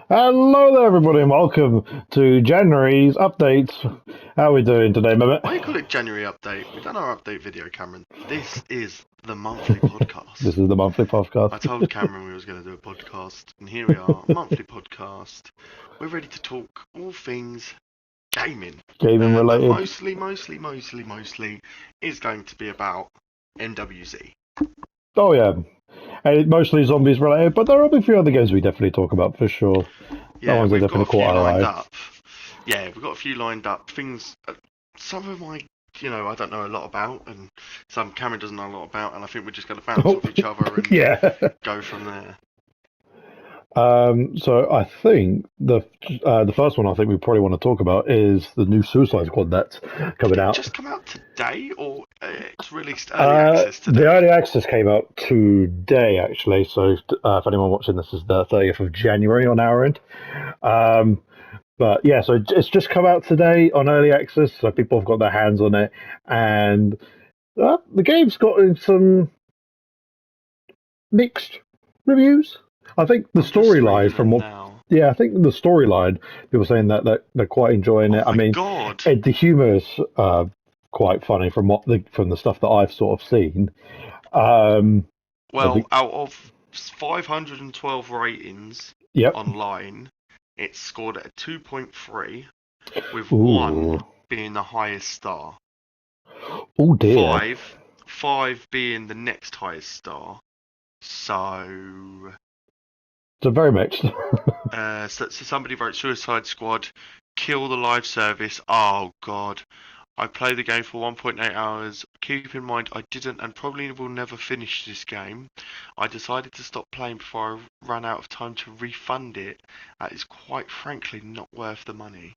Hello there, everybody, and welcome to January's updates. How are we doing today, Mehmet? Why you call it January update? We've done our update video, Cameron. This is the monthly podcast. This is the monthly I podcast. told Cameron we was going to do a podcast, and here we are, monthly podcast. We're ready to talk all things gaming, Gaming but related. mostly is going to be about MWZ. Oh, yeah. And mostly zombies related, but there will be a few other games we definitely talk about for sure. That Yeah, ones that we've got definitely a few caught our lined eye. up. Yeah, we've got a few lined up. Things, some of my, I don't know a lot about, and some Cameron doesn't know a lot about, and I think we're just going to bounce Oh, off each other and yeah. go from there. So I think the first one I think we probably want to talk about is the new Suicide Squad that's Did coming it out. just come out today, or it's released early access The today? early access came out today, actually. So if anyone watching this is the 30th of January on our end. Um, but yeah, so it's just come out today on early access, so people have got their hands on it, and the game's gotten some mixed reviews. I think the I'm just storyline, reading from them what, now. yeah, I think the storyline, people saying that they're quite enjoying Oh it. I my mean, god! the humor is quite funny from from the stuff that I've sort of seen. Um, but Well, out of 512 ratings yep. online, it scored at a 2.3, with Ooh. 1 being the highest star. Oh dear. Five, 5 being the next highest star. So, So very mixed. so somebody wrote Suicide Squad, kill the live service. Oh god. I played the game for 1.8 hours. Keep in mind, I didn't and probably will never finish this game. I decided to stop playing before I ran out of time to refund it. That is quite frankly not worth the money.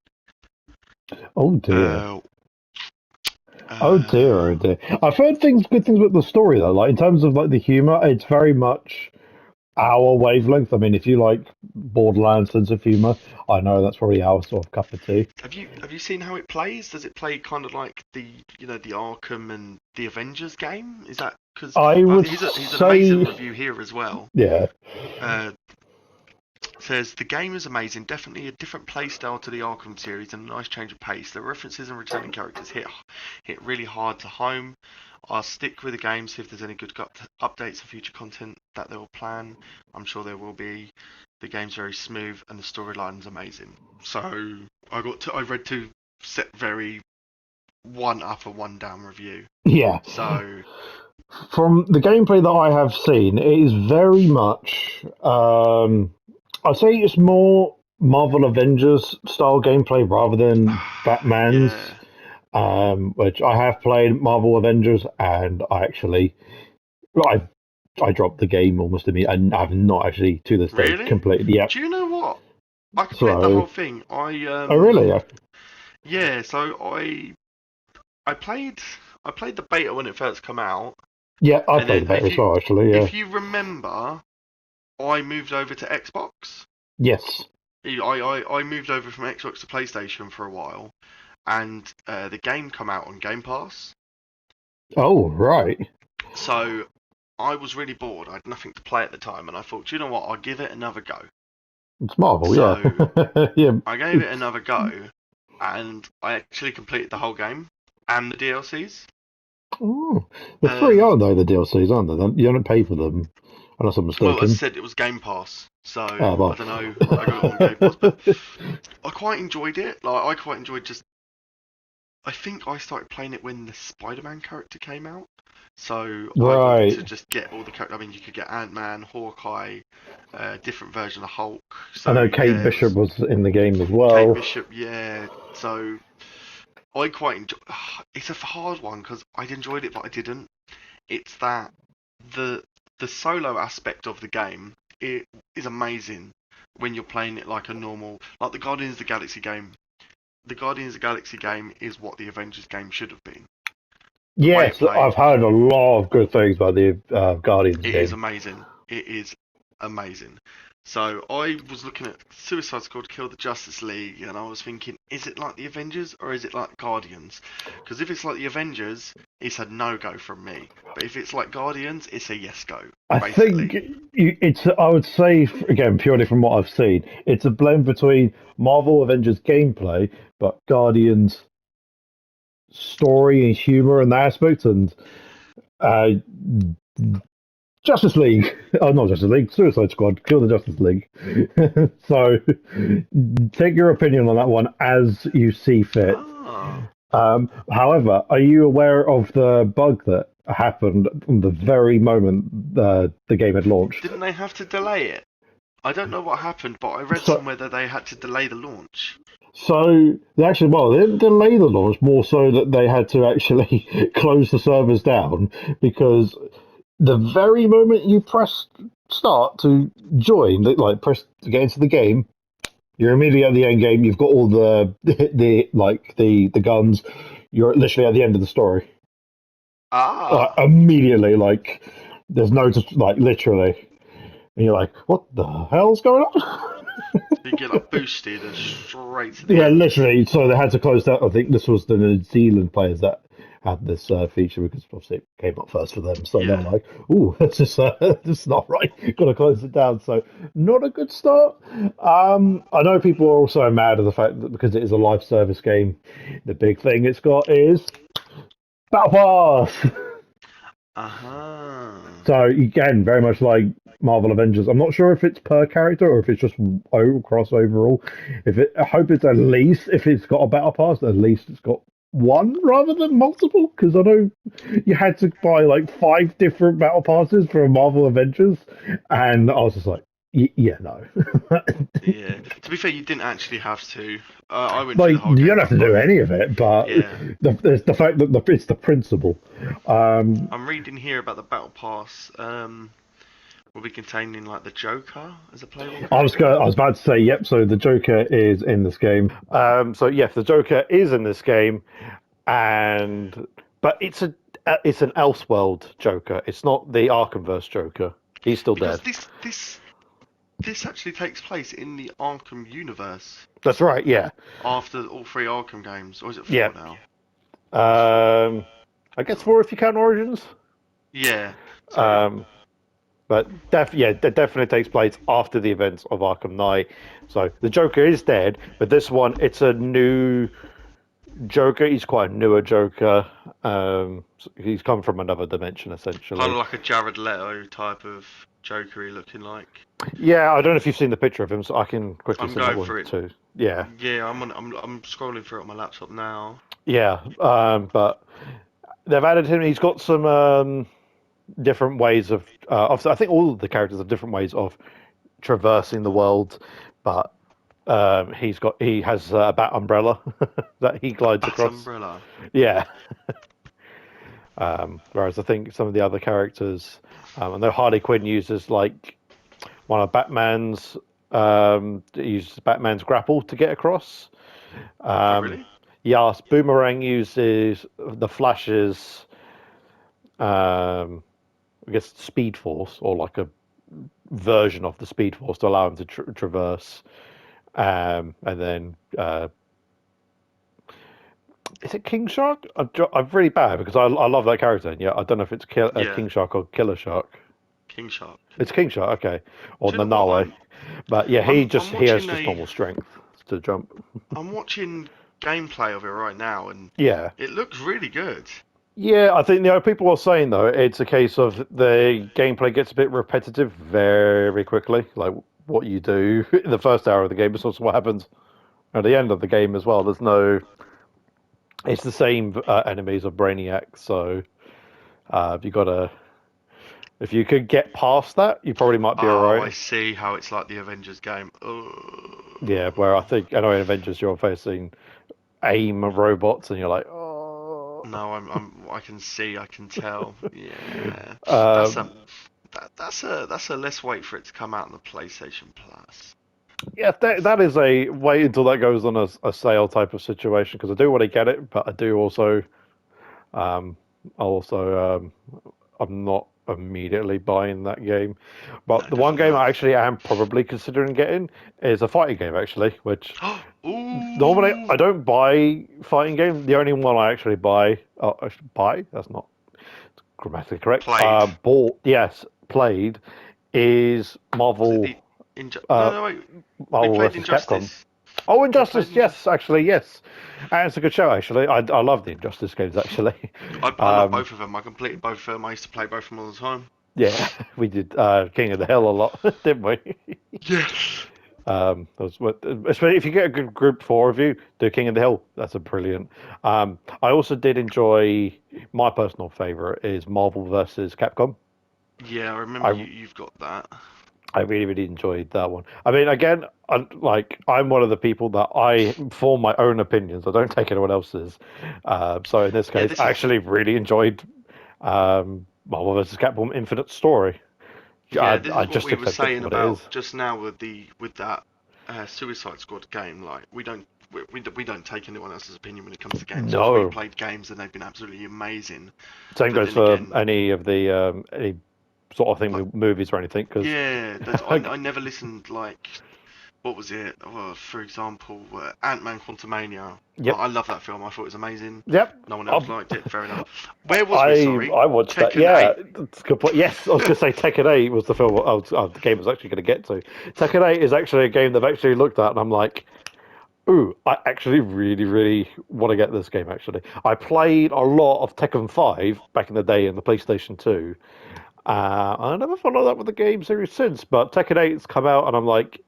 Oh dear. Uh, Oh dear. Oh uh, dear. I've heard good things about the story though. Like in terms of like the humor, it's very much our wavelength. I mean, if you like Borderlands sense of humor, I know that's probably our sort of cup of tea. have you seen how it plays? Does it play kind of like the Arkham and the Avengers game? Is that because I would he's an amazing say, review here as well. yeah. Uh, Says the game is amazing, definitely a different playstyle to the Arkham series and a nice change of pace. The references and returning characters hit really hard to home. I'll stick with the game, see if there's any good updates or future content that they will plan. I'm sure there will be. The game's very smooth and the storyline's amazing. So I read two set very one up and one down review. Yeah. So From the gameplay that I have seen, it is very much. I'd say it's more Marvel Avengers style gameplay rather than Batman's. yeah, Which I have played Marvel Avengers, and I I dropped the game almost immediately, and I've not actually to this day really? completed. Yet. Do you know what? I completed the So, whole thing. oh really? Yeah, Yeah, so I played I played the beta when it first come out, yeah, I and played the then beta as well. Actually, yeah. if you remember, I moved over to Xbox. Yes. I moved over from Xbox to PlayStation for a while, and the game come out on Game Pass. Oh right. So I was really bored. I had nothing to play at the time, and I thought, you know what, I'll give it another go. It's Marvel. Yeah. So Yeah. I gave it another go, and I actually completed the whole game and the DLCs. Oh, they're free, Um, aren't they? The DLCs, aren't they? You don't pay for them, unless I'm Well, as I mistaken. said, it was Game Pass, so Ah, I well. don't know. I got it on Game Pass, but I quite enjoyed it. Like I quite enjoyed just. I think I started playing it when the Spider-Man character came out, so I wanted to Right. just get all the characters. I mean, you could get Ant-Man, Hawkeye, different version of Hulk. I So know Kate yeah, it Bishop was was in the game as Kate well. Bishop. Yeah, so I quite enjoy. It's a hard one because I enjoyed it, but I didn't. It's that the the solo aspect of the game it is amazing when you're playing it like a normal like the Guardians of the Galaxy game. The Guardians of the Galaxy game is what the Avengers game should have been. The way it Yes, played, I've heard a lot of good things about the Guardians it is game. amazing. It is amazing. So I was looking at Suicide Squad Kill the Justice League, and I was thinking, is it like the Avengers or is it like Guardians? Because if it's like the Avengers, it's a no-go from me. But if it's like Guardians, it's a yes-go, I think basically. it's. I would say again, purely from what I've seen, it's a blend between Marvel Avengers gameplay, but Guardians story and humor and that aspect, and uh, Justice League. Oh, not Justice League. Suicide Squad. Kill the Justice League. So, take your opinion on that one as you see fit. Ah, However, are you aware of the bug that happened from the very moment the game had launched? didn't they have to delay it? I don't know what happened, but I read So, somewhere that they had to delay the launch. so they actually, well, they didn't delay the launch more so that they had to actually close the servers down because the very moment you press start to join, like press to get into the game, you're immediately at the end game. You've got all the guns. You're literally at the end of the story. Ah, Immediately, like there's no just like literally, and you're like, what the hell's going on? you get like boosted and straight to the Yeah, end. literally. So they had to close down. I think this was the New Zealand players that had this feature because obviously it came up first for them. So they're Yeah. like, "Ooh, this is not right. Got to close it down." So not a good start. I know people are also mad at the fact that because it is a live service game, the big thing it's got is Battle Pass. Uh-huh. So again, very much like Marvel Avengers. I'm not sure if it's per character or if it's just across overall. I hope it's at least if it's got a battle pass, at least it's got one rather than multiple. Because I know you had to buy like 5 different battle passes for Marvel Avengers, and I was just like, yeah, no. Yeah. To be fair, you didn't actually have to. I went through the Like whole you game don't have for to do both. any of it, but Yeah. it's the fact that it's the principle. Um, I'm reading here about the Battle Pass. Will be containing like the Joker as a playable character. I was about to say, yep. So the Joker is in this game. So yes, the Joker is in this game, and but it's an Elseworld Joker. It's not the Arkhamverse Joker. He's still Because dead. this actually takes place in the Arkham universe That's right. Yeah. after all three Arkham games, or is it Yeah. four now? It's four. I guess 4 if you count Origins. Yeah. So yeah. Um, but that definitely takes place after the events of Arkham Knight. So the Joker is dead, but this one it's a new Joker. He's quite a newer Joker. He's come from another dimension, Kind essentially. of like a Jared Leto type of Jokery looking like. Yeah, I don't know if you've seen the picture of him, so I can quickly I'm send that going one for it. too. Yeah, Yeah, I'm scrolling through it on my laptop now. yeah. But they've added him. He's got some different ways I think all of the characters have different ways of traversing the world, but he has a bat umbrella that he glides Bat across. Umbrella. Yeah. Whereas I think some of the other characters, I know Harley Quinn uses like one of Batman's uses Batman's grapple to get across. Oh Um, really? yes, Boomerang uses the Flash's I guess Speed Force or like a version of the Speed Force to allow him to traverse. And then is it King Shark? I'm really bad because I love that character. And yeah, I don't know if it's Yeah. King Shark or Killer Shark. King Shark. It's King Shark, okay, or Do you know what? Nanawe. But yeah, I'm he has watching just a normal strength to jump. I'm watching gameplay of it right now, and Yeah, it looks really good. yeah. I think people are saying though it's a case of the gameplay gets a bit repetitive very quickly. Like what you do in the first hour of the game is also what happens at the end of the game as well. There's no, it's the same enemies of Brainiac, so you got to. If you could get past that, you probably might be Oh, I alright. see how it's like the Avengers game. Oh. Yeah, where I know in Avengers you're facing AIM robots and you're like, oh. No, I can see, I can tell. Yeah, that's a Um, that's a less wait for it to come out on the PlayStation Plus. yeah, that is a wait until that goes on a sale type of situation because I do want to get it, but I do also, um, I also, I'm not. immediately buying that game. No, But the one definitely game not. I actually am probably considering getting is a fighting game, actually, which normally Ooh, I don't buy fighting games. The only one I actually buy, I should buy, that's not grammatically correct, played. bought, yes, played, is Was it Marvel, the No, uh, no, wait. We Marvel played versus Capcom. Injustice. Oh, We played Injustice, Injustice. yes, actually, yes. And it's a good show, actually. I love the Injustice games, actually. I love both of them. I completed both of them. I used to play both of them all the time. Yeah, we did King of the Hill a lot, didn't we? Yes. Especially if you get a good group four of you, do King of the Hill. That's a brilliant. I also did enjoy. My personal favorite is Marvel versus Capcom. Yeah, I remember I you've got that. I really really enjoyed that one. I mean, again, I'm one of the people that I form my own opinions. I don't take anyone else's. So in this Yeah, case, this I is actually really enjoyed Marvel versus Capcom Infinite Story. yeah, this I is what just we were accept it for saying what it about is. just now with that Suicide Squad game. Like we don't take anyone else's opinion when it comes to games because we've No. played games and they've been absolutely amazing. Same But goes then for again, any of the any sort of thing like with movies or anything. Because yeah, there's I never listened like what was it? For example, Ant-Man Quantumania. yep, I love that film. I thought it was amazing. yep. No one else liked it. Fair enough. Where was we? I Sorry, I watched that. Tekken Yeah, 8. that's a good point. Yes, I was going to say Tekken 8 was the film. The game I was actually going to get to. Tekken 8 is actually a game they've actually looked at, and I'm like, ooh, I actually really, really want to get this game. Actually, I played a lot of Tekken 5 back in the day in the PlayStation 2. I never followed up with the game series since, but Tekken 8's come out, and I'm like,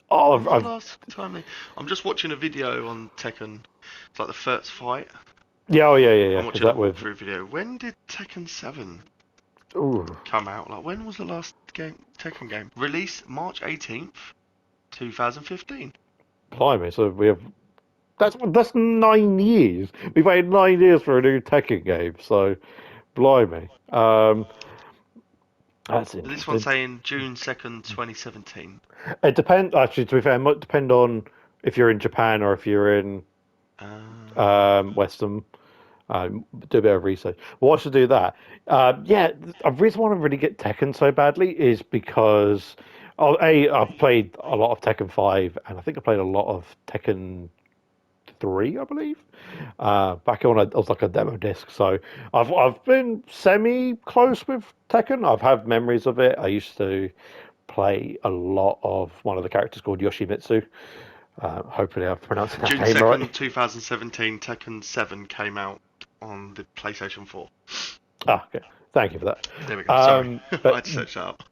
oh, When was the I've last time I'm just watching a video on Tekken. It's like the first fight. yeah, oh yeah, yeah, I'm yeah. Is watching a that with? walkthrough video. When did Tekken 7 Ooh, come out? Like when was the last game Tekken game? Release March 18th, 2015. blimey! So we have that's 9 years. We've waited 9 years for a new Tekken game. So, blimey. That's This one's interesting. saying June 2nd, 2017. It depends. Actually, to be fair, it might depend on if you're in Japan or if you're in Western. Do a bit of research. Well, I should do that. Yeah, the reason why I really get Tekken so badly is because, I've played a lot of Tekken 5, and I think I played a lot of Tekken 3, I believe. Back when I was like a demo disc, so I've been semi close with Tekken. I've had memories of it. I used to play a lot of one of the characters called Yoshimitsu. Hopefully, I'm pronouncing that June name right. 2nd, 2017, Tekken 7 came out on the PlayStation 4. Okay, thank you for that. There we go. Sorry, I But had to search that up.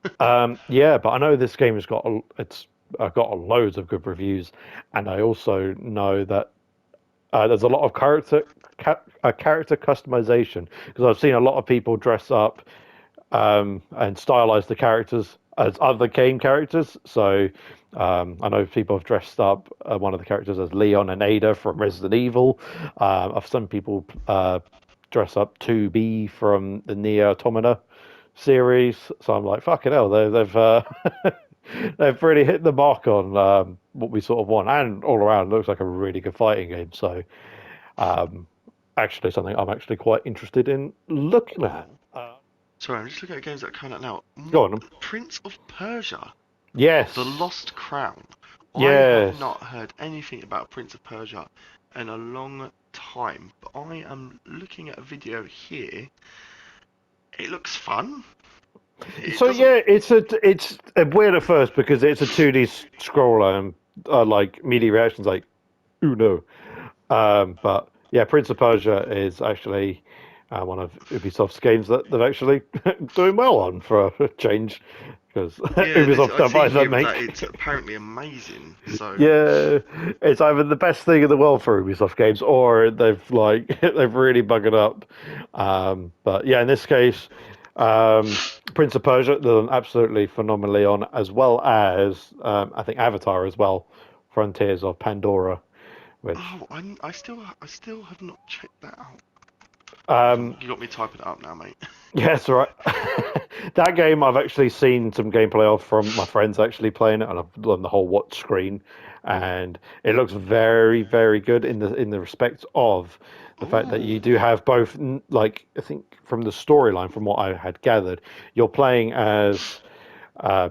yeah, but I know this game has got loads of good reviews, and I also know that there's a lot of character customization because I've seen a lot of people dress up and stylize the characters as other game characters. So I know people have dressed up one of the characters as Leon and Ada from Resident Evil. I've seen people dress up 2B from the Nier Automata series. So I'm like, fucking hell, they've they've really hit the mark on what we sort of want, and all around it looks like a really good fighting game. So um, actually, something I'm actually quite interested in looking at. Oh, sorry, I'm just looking at games that are coming out now. Go on. Prince of Persia, The Yes. Lost Crown. I have Yes. not heard anything about Prince of Persia in a long time, but I am looking at a video here. It looks fun. It So doesn't. yeah, it's weird at first because it's a 2D scroller and like media reactions like, ooh no. But yeah, Prince of Persia is actually one of Ubisoft's games that they're actually doing well on for a change because Yeah, Ubisoft I don't see buy that here that make. it's apparently amazing. So, Yeah, it's either the best thing in the world for Ubisoft games, or they've like they've really buggered up. But yeah, in this case, Prince of Persia they're absolutely phenomenally on, as well as I think Avatar as well, Frontiers of Pandora, which oh, I still have not checked that out. You got me typing it up now, mate. Yes, right. That game I've actually seen some gameplay of from my friends actually playing it, and I've done the whole watch screen, and it looks very, very good in the respect of the fact that you Ooh. do have both. Like I think from the storyline, from what I had gathered, you're playing as uh,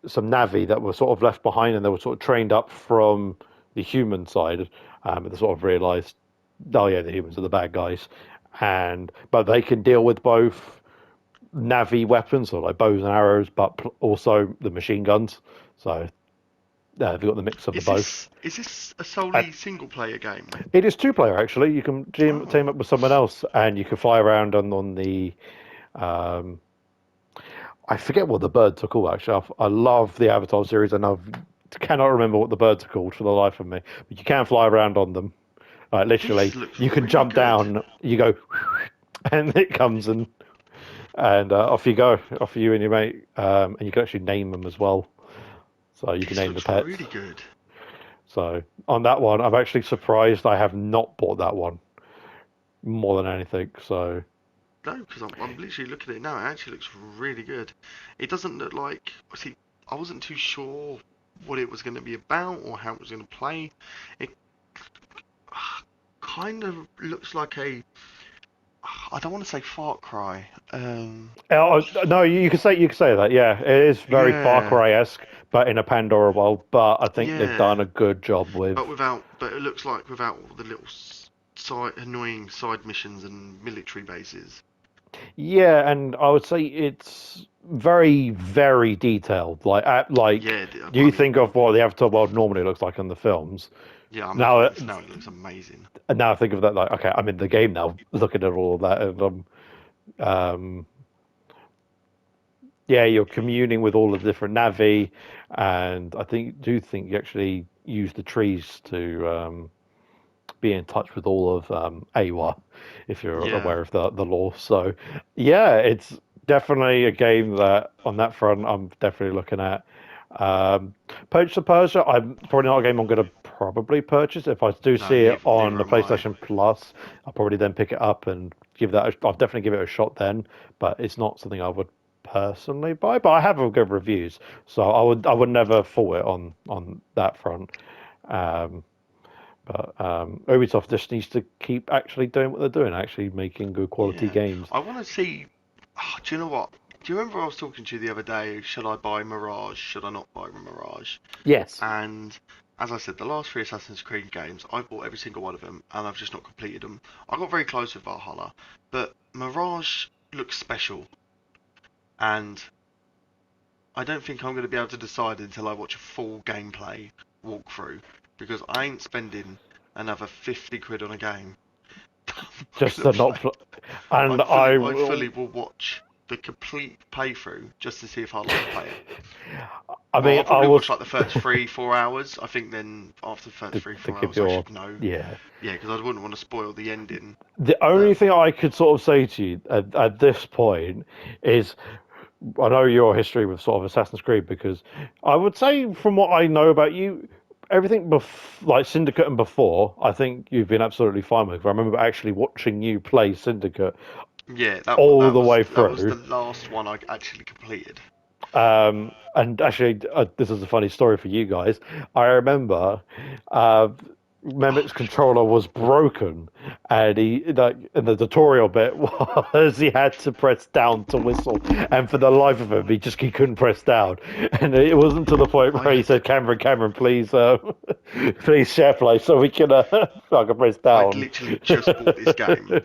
some Navi that were sort of left behind, and they were sort of trained up from the human side, and they sort of realised, oh yeah, the humans are the bad guys, and but they can deal with both Navi weapons, or like bows and arrows, but also the machine guns. So they've got the mix of the both. Is this a And solely single player game? it is two player actually. You can Oh, team up with someone else, and you can fly around on the. Um, I forget what the birds are called actually. I love the Avatar series, and I cannot remember what the birds are called for the life of me. But you can fly around on them. Like this literally, looks you can really jump good. down. You go, and it comes and off you go, off you and your mate, and you can actually name them as well. So you can This name the looks pets. really good. So on that one, I'm actually surprised I have not bought that one more than anything. So No, because I'm literally looking at it now. It actually looks really good. It doesn't look like. See, I wasn't too sure what it was going to be about or how it was going to play. It kind of looks like a. I don't want to say Far Cry. no, you could say that. Yeah, it is very Far Yeah, Cry-esque, but in a Pandora world. But I think they've done yeah, a good job with. but it looks like without all the little annoying side missions and military bases. Yeah, and I would say it's very, very detailed. Like Yeah, I you mean, think of what the Avatar world normally looks like in the films. yeah, I'm looking Now, at this now. It looks amazing. and now I think of that like, okay, I'm in the game now, looking at all of that, and um, yeah, you're communing with all of the different Navi, and I think you actually use the trees to be in touch with all of AWA, if you're Yeah, aware of the law. So, yeah, it's definitely a game that on that front I'm definitely looking at. Purchase of Persia, I'm probably not a game I'm going to probably purchase. If I do no, see it on neither the am I. PlayStation Plus, I'll probably then pick it up and give that. I'll definitely give it a shot then. But it's not something I would personally buy. But I have good reviews, so I would never fault it on that front. Um, but Ubisoft just needs to keep actually doing what they're doing, actually making good quality Yeah, games. I want to see. Do you know what? Do you remember I was talking to you the other day? Should I buy Mirage? Should I not buy Mirage? Yes. And as I said, the last three Assassin's Creed games, I've bought every single one of them, and I've just not completed them. I got very close with Valhalla, but Mirage looks special, and I don't think I'm going to be able to decide until I watch a full gameplay walkthrough, because I ain't spending another 50 quid on a game. I'm not Just going to to not. play. And I I fully will. will watch the complete playthrough just to see if I'd like to play it. I Well, mean, I'll I probably watch was like the first 3 4 hours. I think then after the first three to four give hours, I your should know. yeah. Yeah, because I wouldn't want to spoil the ending. The only But thing I could sort of say to you at this point is I know your history with sort of Assassin's Creed because I would say from what I know about you, everything like Syndicate and before, I think you've been absolutely fine with. I remember actually watching you play Syndicate yeah, all the way that was the through. last one I actually completed. And actually, this is a funny story for you guys. I remember uh, Oh, Mehmet's controller was broken, and and the tutorial bit was he had to press down to whistle, and for the life of him, he couldn't press down, and it wasn't to the point I where he had said, Cameron, please, please share play so we can so I can press I'd down." literally just bought this game.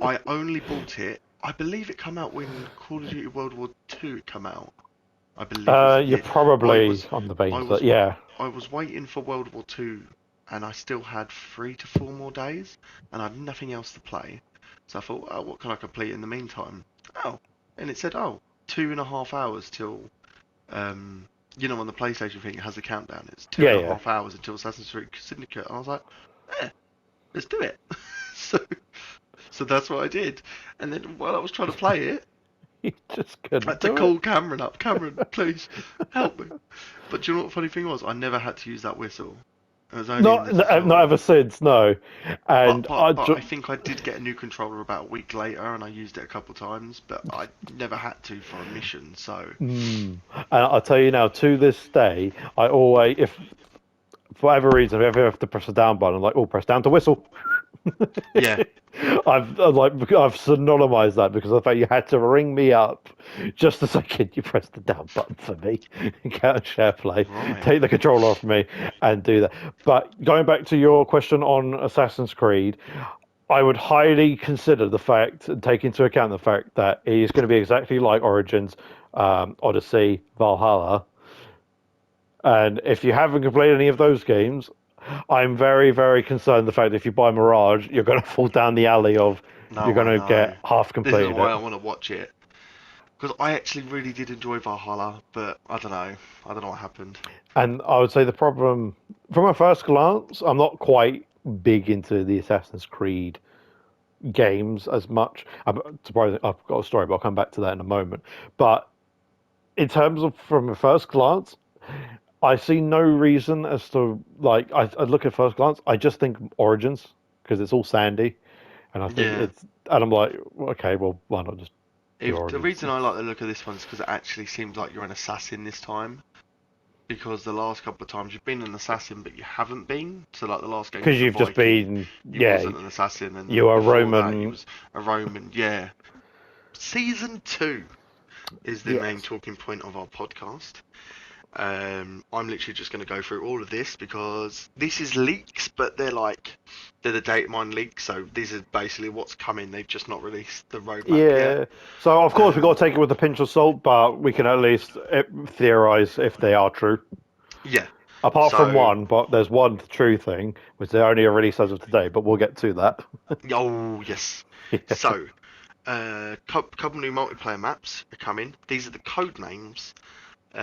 I only bought it. I believe it came out when Call of Duty World War Two came out. I believe was the You're year. I probably was on the I veins that was yeah. I was waiting for World War Two, and I still had 3 to 4 more days, and I had nothing else to play. So I thought, oh, what can I complete in the meantime? Oh, and it said, oh, 2.5 hours till on the PlayStation thing it has a countdown. It's two Yeah, and a yeah. half hours until Assassin's Creed Syndicate. And I was like, eh, let's do it. so so that's what I did. And then while I was trying to play it, You just I couldn't had to do it. call Cameron up. Cameron, please help me. But do you know what the funny thing was? I never had to use that whistle. It was only in the Not tutorial. ever since, no. But And but but I think I did get a new controller about a week later, and I used it a couple times. But I never had to for a mission. So and I'll tell you now, to this day, I always, if for whatever reason, if I have to press the down button, I'm like, oh, press down to whistle. yeah, I've synonymized that because of the fact you had to ring me up just to say, can you press the down button for me? Get on SharePlay, right. take the controller off me, and do that. But going back to your question on Assassin's Creed, I would highly consider the fact and take into account the fact that it is going to be exactly like Origins, Odyssey, Valhalla. And if you haven't completed any of those games, I'm very, very concerned the fact that if you buy Mirage, you're going to fall down the alley of you're No, going I to know. get half This is completed why it. I want to watch it. Because I actually really did enjoy Valhalla, but I don't know. I don't know what happened. And I would say the problem, from a first glance, I'm not quite big into the Assassin's Creed games as much. I'm surprised I've got a story, but I'll come back to that in a moment. But in terms of from a first glance, I see no reason as to like I look at first glance. I just think Origins because it's all sandy, and I think Yeah. it's and I'm like, okay, well, why not just do The Origins? reason I like the look of this one is because it actually seems like you're an assassin this time. Because the last couple of times you've been an assassin, but you haven't been. So like the last game you Because was a you've just Viking, been, you yeah, wasn't an assassin, and you then are before that you Roman. was a Roman. Yeah. Season 2 is the main Yes. talking point of our podcast. I'm literally just going to go through all of this because this is leaks, but they're the data mine leaks, so this is basically what's coming. They've just not released the roadmap yet. Yeah. So of course we've got Um, to take it with a pinch of salt, but we can at least theorize if they are true. yeah. Apart from So, one, but there's one true thing, which they only released as of today, but we'll get to that. oh yes. Yeah. So, couple new multiplayer maps are coming. These are the code names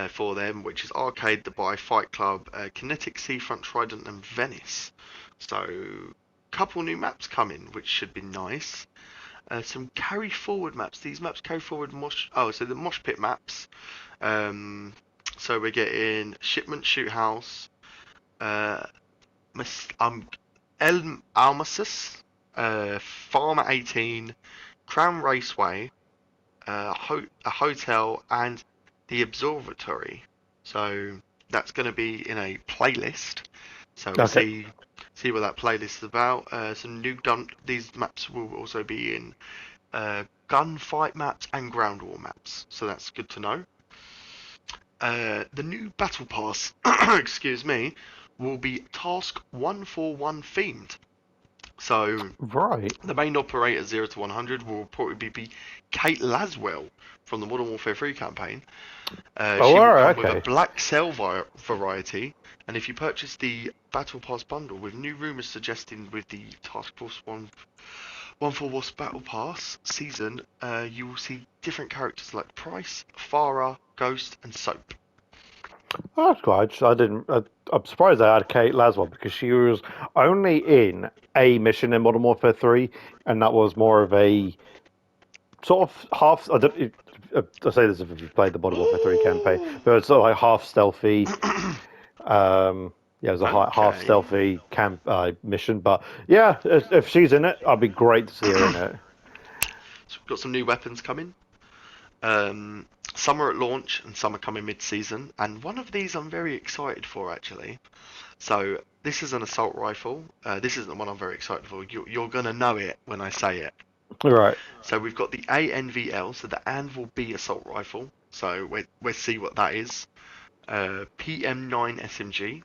for them, which is Arcade, Dubai, Fight Club, Kinetic, Seafront, Trident, and Venice. So, couple new maps coming, which should be nice. Some carry forward maps. These maps carry forward mosh. Oh, so the mosh pit maps. Um, so we're getting Shipment Shoot House, uh, El Almasus, Farmer 18, Crown Raceway, a hotel, and the observatory. So that's going to be in a playlist. So we'll Okay. see what that playlist is about. Some new gun. These maps will also be in gunfight maps and ground war maps. So that's good to know. The new battle pass, excuse me, will be Task 141 themed. So Right. the main operator 0 to 100 will probably be Kate Laswell from the Modern Warfare 3 campaign. Oh, She will all right. come with a Okay. black cell variety, and if you purchase the Battle Pass bundle, with new rumours suggesting with the Task Force 141 Battle Pass season, you will see different characters like Price, Farah, Ghost, and Soap. Oh, that's quite. I didn't. I'm surprised they had Kate Laswell because she was only in a mission in Modern Warfare 3, and that was more of a sort of half. I say this if you've played the Modern Warfare 3 campaign, Ooh. but it's sort of like half stealthy. Yeah, it was a half Okay. stealthy camp mission, but yeah, if she's in it, I'd be great to see her in it. So we've got some new weapons coming. Some are at launch and some are coming mid-season, and one of these I'm very excited for actually. So this is an assault rifle. This isn't the one I'm very excited for. You're gonna know it when I say it. Right. So we've got the ANVL, so the Anvil B assault rifle. So we'll see what that is. PM9 SMG,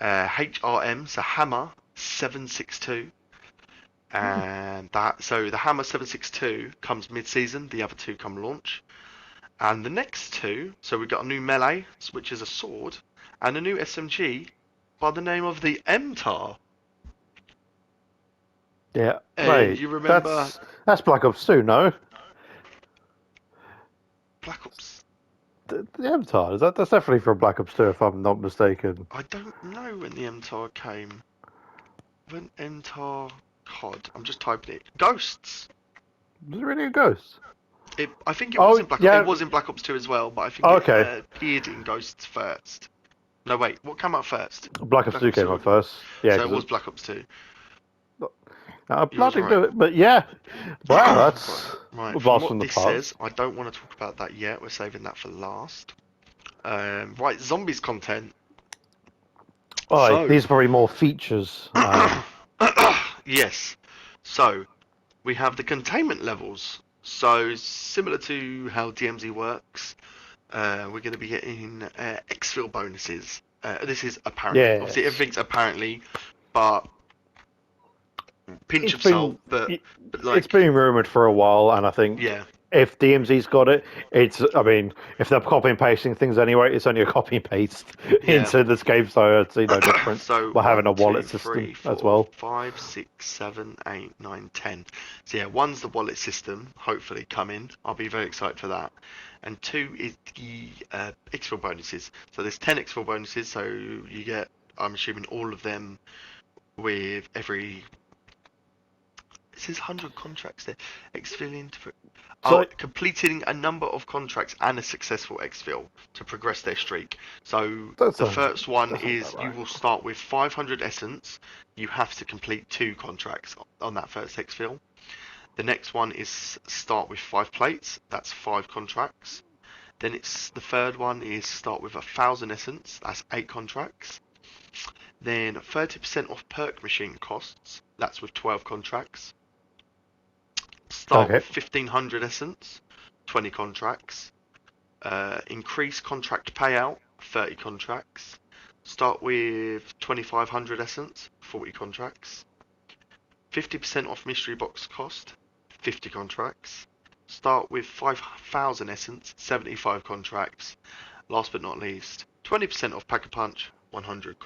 HRM, so Hammer 762, and the Hammer 762 comes mid-season. The other two come launch. And the next two, so we've got a new melee, which is a sword, and a new SMG by the name of the MTAR. Yeah. And Wait, you remember that's Black Ops 2, no? Black Ops? The Avatar is that's definitely from Black Ops 2, if I'm not mistaken. I don't know when the MTAR came. When MTAR COD? I'm just typing it. Ghosts. Was it really a ghost? I think it was Oh in Black. It yeah. was in Black Ops 2 as well, but I think it Okay. appeared in Ghosts first. No, wait. What came out first? Black Ops Black 2 Ops came 2. out first. Yeah, So it because was Black Ops 2. I You was bloody right. do it. But yeah, wow, Right. that's Right. a From blast what from the this past. says, I don't want to talk about that yet. We're saving that for last. Right. Zombies content. Oh, So. these are probably more features. Yes. So we have the containment levels. So similar to how DMZ works, we're going to be getting exfil bonuses. This is apparently, obviously Yes, everything's apparently, but pinch it's of salt. been But it's like, been rumored for a while, and I think yeah, if DMZ's got it, it's. I mean, if they're copy and pasting things anyway, it's only a copy and paste yeah. into this game, so I'd see no difference So by having a one, wallet two, system three, as four, well. 5, 6, 7, 8, 9, 10. So yeah, one's the wallet system, hopefully coming. I'll be very excited for that. And two is the exfil bonuses. So there's 10 exfil bonuses, so you get, I'm assuming, all of them with every. It says 100 contracts there. Exfilling to. Oh, So completing a number of contracts and a successful exfil to progress their streak. So that the sounds first one about is you right. will start with 500 essence. You have to complete 2 contracts on that first exfil. The next one is start with 5 plates. That's 5 contracts. Then it's the third one is start with 1,000 essence. That's 8 contracts. Then 30% off perk machine costs. That's with 12 contracts. Start Okay. with 1,500 essence. 20 contracts. Increase contract payout, 30 contracts. Start with 2,500 essence, 40 contracts. 50% off mystery box cost, 50 contracts. Start with 5,000 essence, 75 contracts. Last but not least, 20% off Pack a Punch, That 100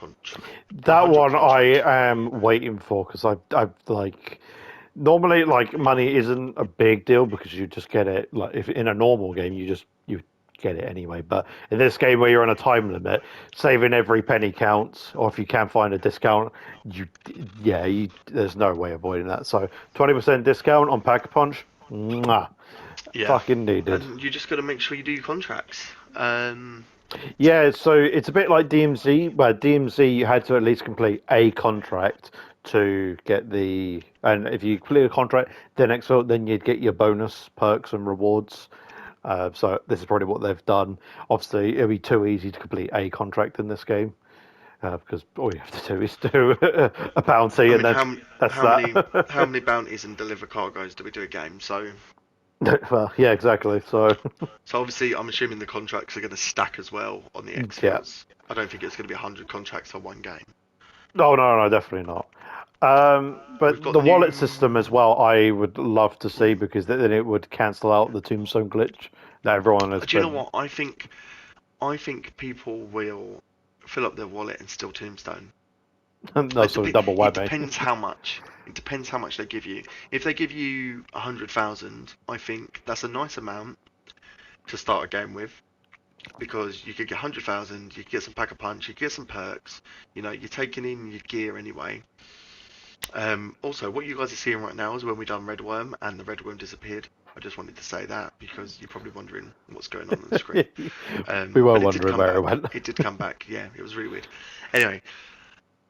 one I contracts. am waiting for because I like normally like money isn't a big deal because you just get it like if in a normal game you get it anyway. But in this game where you're on a time limit, saving every penny counts. Or if you can find a discount, you yeah there's no way avoiding that. So 20% discount on Pack a Punch, mwah, Yeah, fucking needed. and you just got to make sure you do your contracts. Yeah, so it's a bit like DMZ, where DMZ you had to at least complete a contract to get the, and if you complete a contract, then exfil, then you'd get your bonus perks and rewards. So this is probably what they've done. Obviously, it'll be too easy to complete a contract in this game because all you have to do is do a bounty, I and mean, then that's how that. many bounties and deliver cargoes do we do a game? Well, yeah, exactly. So So obviously, I'm assuming the contracts are going to stack as well on the yeah, exfils. I don't think it's going to be 100 contracts on one game. no, definitely not. We've But got the the wallet system new. as well, I would love to see because then it would cancel out the tombstone glitch that everyone has Do you know been. what? I think people will fill up their wallet and steal Tombstone. No, sorry, double It whammy. depends how much. It depends how much they give you. If they give you 100,000, I think that's a nice amount to start a game with. Because you could get 100,000, you could get some pack a punch, you could get some perks. You know, you're taking in your gear anyway. Also, what you guys are seeing right now is when we done Red Worm and the Red Worm disappeared. I just wanted to say that because you're probably wondering what's going on the screen. We were But it did wondering come where it back. went. It did come back. Yeah, it was really weird. Anyway,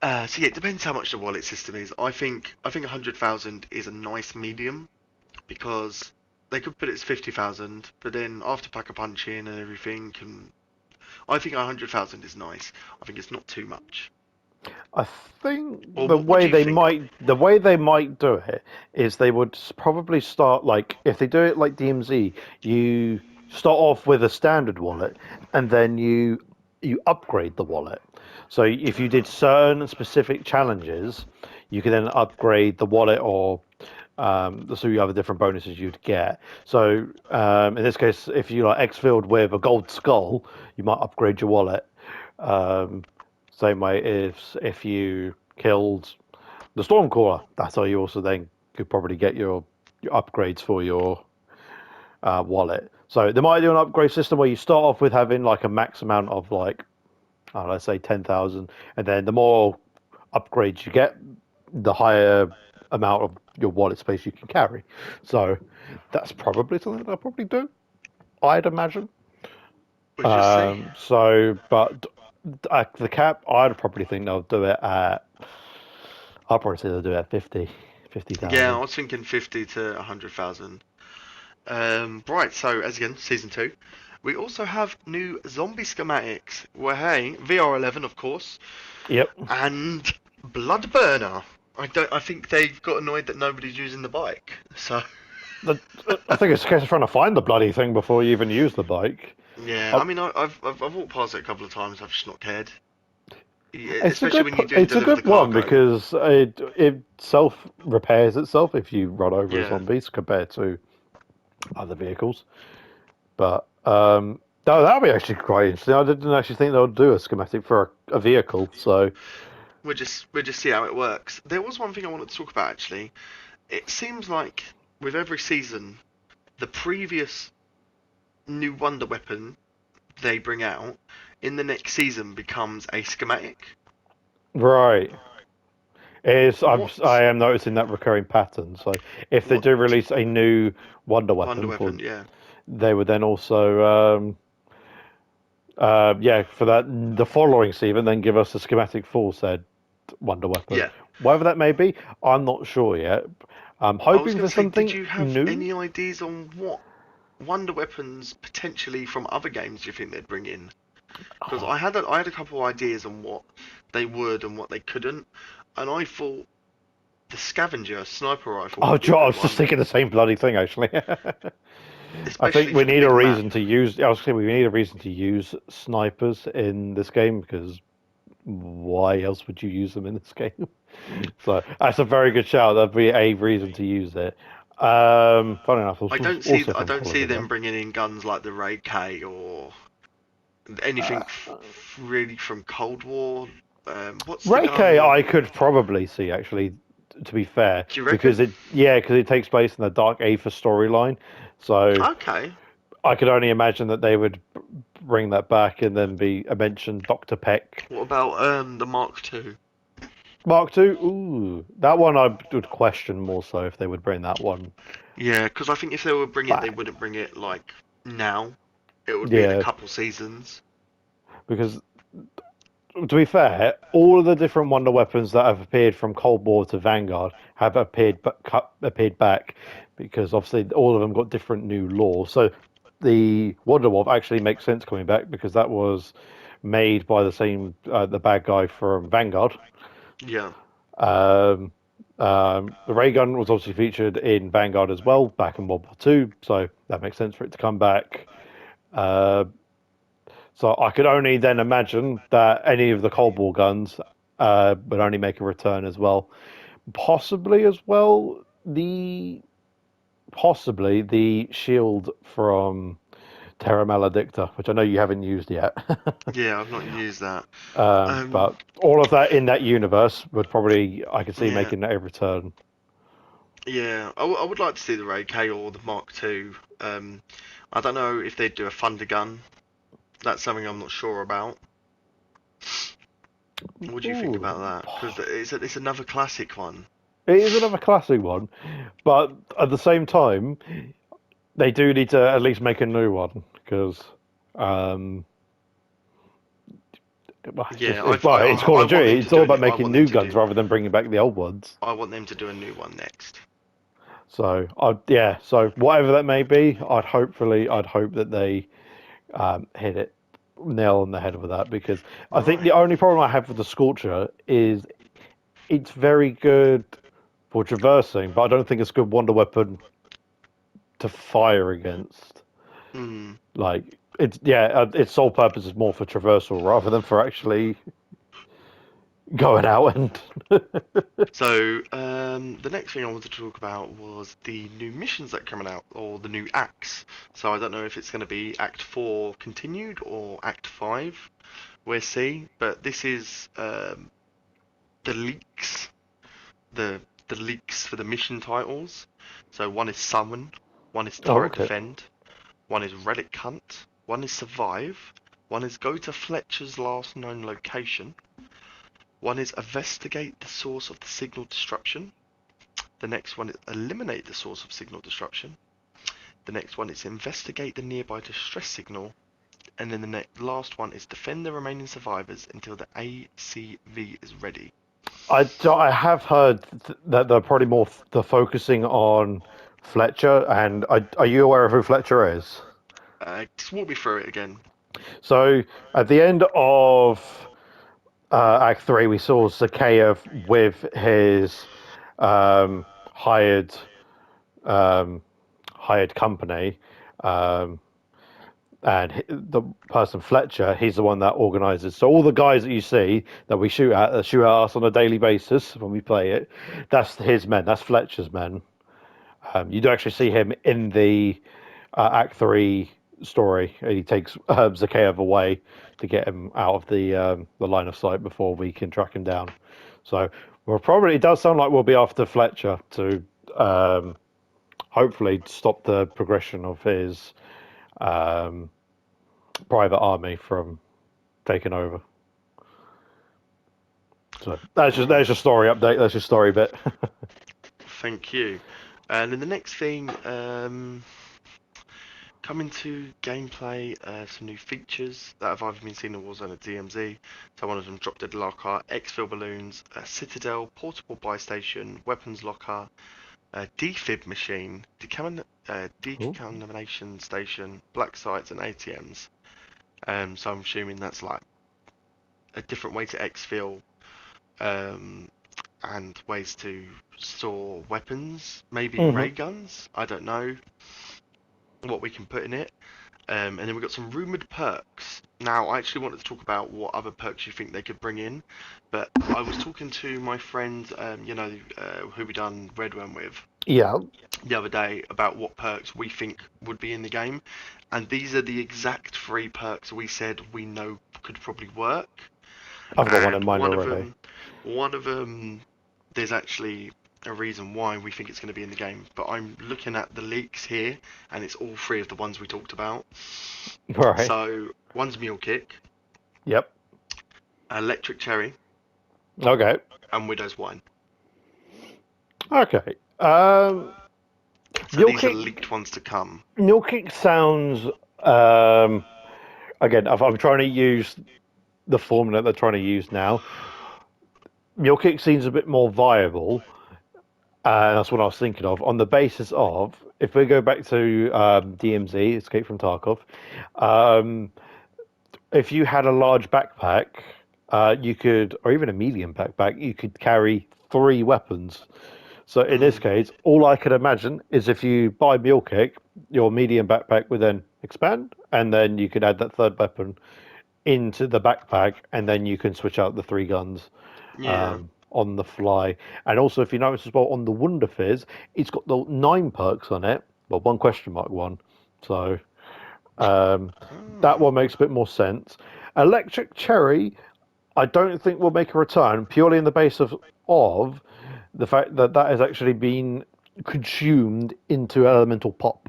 so yeah, it depends how much the wallet system is. I think 100,000 is a nice medium because they could put it as 50,000, but then after pack a punch in and everything, and I think 100,000 is nice. I think it's not too much. I think Or what do you think? the way they might do it is they would probably start like if they do it like DMZ, you start off with a standard wallet and then you upgrade the wallet. So if you did certain specific challenges, you can then upgrade the wallet or so you have different bonuses you'd get. So in this case, if you like exfilled with a gold skull, you might upgrade your wallet. Um, Same way if you killed the Stormcaller, that's how you also then could probably get your upgrades for your wallet. So they might do an upgrade system where you start off with having like a max amount of like, let's say 10,000, and then the more upgrades you get, the higher amount of your wallet space you can carry. So that's probably something they'll probably do, I'd imagine. What did you just say? So, but The cap, I'd probably think they'll do it at. I'll probably say they'll do it at 50, Yeah, I 50,000. was thinking 50 to 100,000. Right, so as again, season 2. We also have new zombie schematics. Well, hey, VR11, of course, Yep. and Bloodburner. I think they've got annoyed that nobody's using the bike. So The, I think it's a case of trying to find the bloody thing before you even use the bike. yeah, I, I mean, I've walked past it a couple of times. I've just not cared. Yeah, it's a especially good when you do it's a deliver the good one cargo. because it self repairs itself if you run over Yeah. zombies compared to other vehicles. But no, that'd be actually quite interesting. I didn't actually think they would do a schematic for a vehicle. So We'll just see how it works. There was one thing I wanted to talk about actually. It seems like with every season, the previous new wonder weapon they bring out in the next season becomes a schematic. right. I What am noticing that recurring pattern. So if they what do release a new wonder wonder weapon for, weapon? Yeah, they would then also yeah, for that the following season, then give us a schematic for said wonder weapon. yeah. Whatever that may be, I'm not sure yet. I'm I was hoping going for to say, did something you have new. any ideas on what wonder weapons potentially from other games do you think they'd bring in? Because Oh, I had a couple of ideas on what they would and what they couldn't, and I thought the scavenger sniper rifle oh, would be a Joe, I good was just one, thinking the same bloody thing actually. I think especially we for the need a big map. reason to use. I was saying we need a reason to use snipers in this game because why else would you use them in this game? So that's a very good shout. That'd be a reason to use it. Funny enough, also I from don't Call of see Duty. them bringing in guns like the Ray K or anything Uh, really from Cold War. What's the Ray K, I gun? could probably see actually. To be fair, Do you because reckon? it takes place in the Dark Aether storyline, so Okay. I could only imagine that they would bring that back and then be mentioned Doctor Peck. What about the Mark II? Mark Two, ooh, that one I would question more so if they would bring that one Yeah, because I think if they would bring it, they back. wouldn't bring it like now. It would be in a Yeah, couple seasons. because to be fair, all of the different wonder weapons that have appeared from Cold War to Vanguard have appeared back because obviously all of them got different new lore. So the Wonder Wolf actually makes sense coming back because that was made by the bad guy from Vanguard. Yeah. Um, the ray gun was obviously featured in Vanguard as well back in World War Two, so that makes sense for it to come back. Uh, so I could only then imagine that any of the Cold War guns would only make a return as well. Possibly as well the shield from Terra Maledicta, which I know you haven't used yet. Yeah, I've not used that. But all of that in that universe would probably I could see Yeah, making a return. yeah. I would like to see the Ray K or the Mark II. I don't know if they'd do a Thunder gun. That's something I'm not sure about. What do you think about Ooh. that? Because it's another classic one. It is another classic one, but at the same time, they do need to at least make a new one because, um, well, Yeah, it's Call I of want Duty. them to It's all do about it. making new guns rather than bringing back the old ones. I want them to do a new one next. So, yeah. So whatever that may be, I'd hope that they hit it nail on the head with that because I think the Right. only problem I have with the Scorcher is it's very good for traversing, but I don't think it's a good wonder weapon to fire against. Hmm. Like its sole purpose is more for traversal rather than for actually going out and. So, the next thing I wanted to talk about was the new missions that are coming out, or the new acts. So I don't know if it's going to be Act 4 continued or Act 5. We'll see. But this is the leaks, the the leaks for the mission titles. So one is Summon, one is Oh, Turret okay. Defend, one is Relic Hunt, one is Survive, one is Go to Fletcher's last known location, one is Investigate the source of the signal disruption. The next one is eliminate the source of signal disruption. The next one is investigate the nearby distress signal. And then the last one is defend the remaining survivors until the ACV is ready. I have heard that they're probably more the focusing on Fletcher, and are you aware of who Fletcher is? Just walk me through it again. So at the end of Act 3, we saw Zakeyev with his um, hired um, hired company, um, and the person Fletcher, he's the one that organises. So all the guys that you see that we shoot at, that shoot at us on a daily basis when we play it, that's his men. That's Fletcher's men. You do actually see him in the Act 3 story. He takes Zakeyev away to get him out of the line of sight before we can track him down. So it does sound like we'll be after Fletcher to hopefully stop the progression of his um, private army from taking over. So that's your story update. That's your story bit. Thank you. And then the next thing, coming to gameplay, some new features that have either been seen in Warzone or DMZ. So one of them, drop dead locker, exfil balloons, citadel, portable buy station, weapons locker, defib machine, decontamination station, black sites, and ATMs. So I'm assuming that's like a different way to exfil, um, and ways to store weapons, maybe Hmm. ray guns. I don't know what we can put in it. And then we've got some rumored perks. Now, I actually wanted to talk about what other perks you think they could bring in, but I was talking to my friend, who we done Red One with Yeah, the other day about what perks we think would be in the game, and these are the exact 3 perks we said we know could probably work. I've got one in And mind already. one of them, there's actually a reason why we think it's going to be in the game. But I'm looking at the leaks here, and it's all 3 of the ones we talked about. Right. So one's Mule Kick, Yep. Electric Cherry, Okay. and Widow's Wine. Okay. So Mule these are Kick. leaked ones to come. Mule Kick sounds. Um, Again, if I'm trying to use the formula they're trying to use now, Mule Kick seems a bit more viable. That's what I was thinking of. On the basis of, if we go back to DMZ, Escape from Tarkov, um, if you had a large backpack, you could, or even a medium backpack, you could carry 3 weapons. So in this Mm, case, all I could imagine is if you buy Mule Kick, your medium backpack would then expand, and then you could add that third weapon into the backpack, and then you can switch out the 3 guns yeah. on the fly. And also, if you notice as well on the Wonder Fizz, it's got the 9 perks on it. Well, one question mark one. So um, that Oh, one makes a bit more sense. Electric Cherry, I don't think will make a return purely in the basis of the fact that that has actually been consumed into Elemental Pop.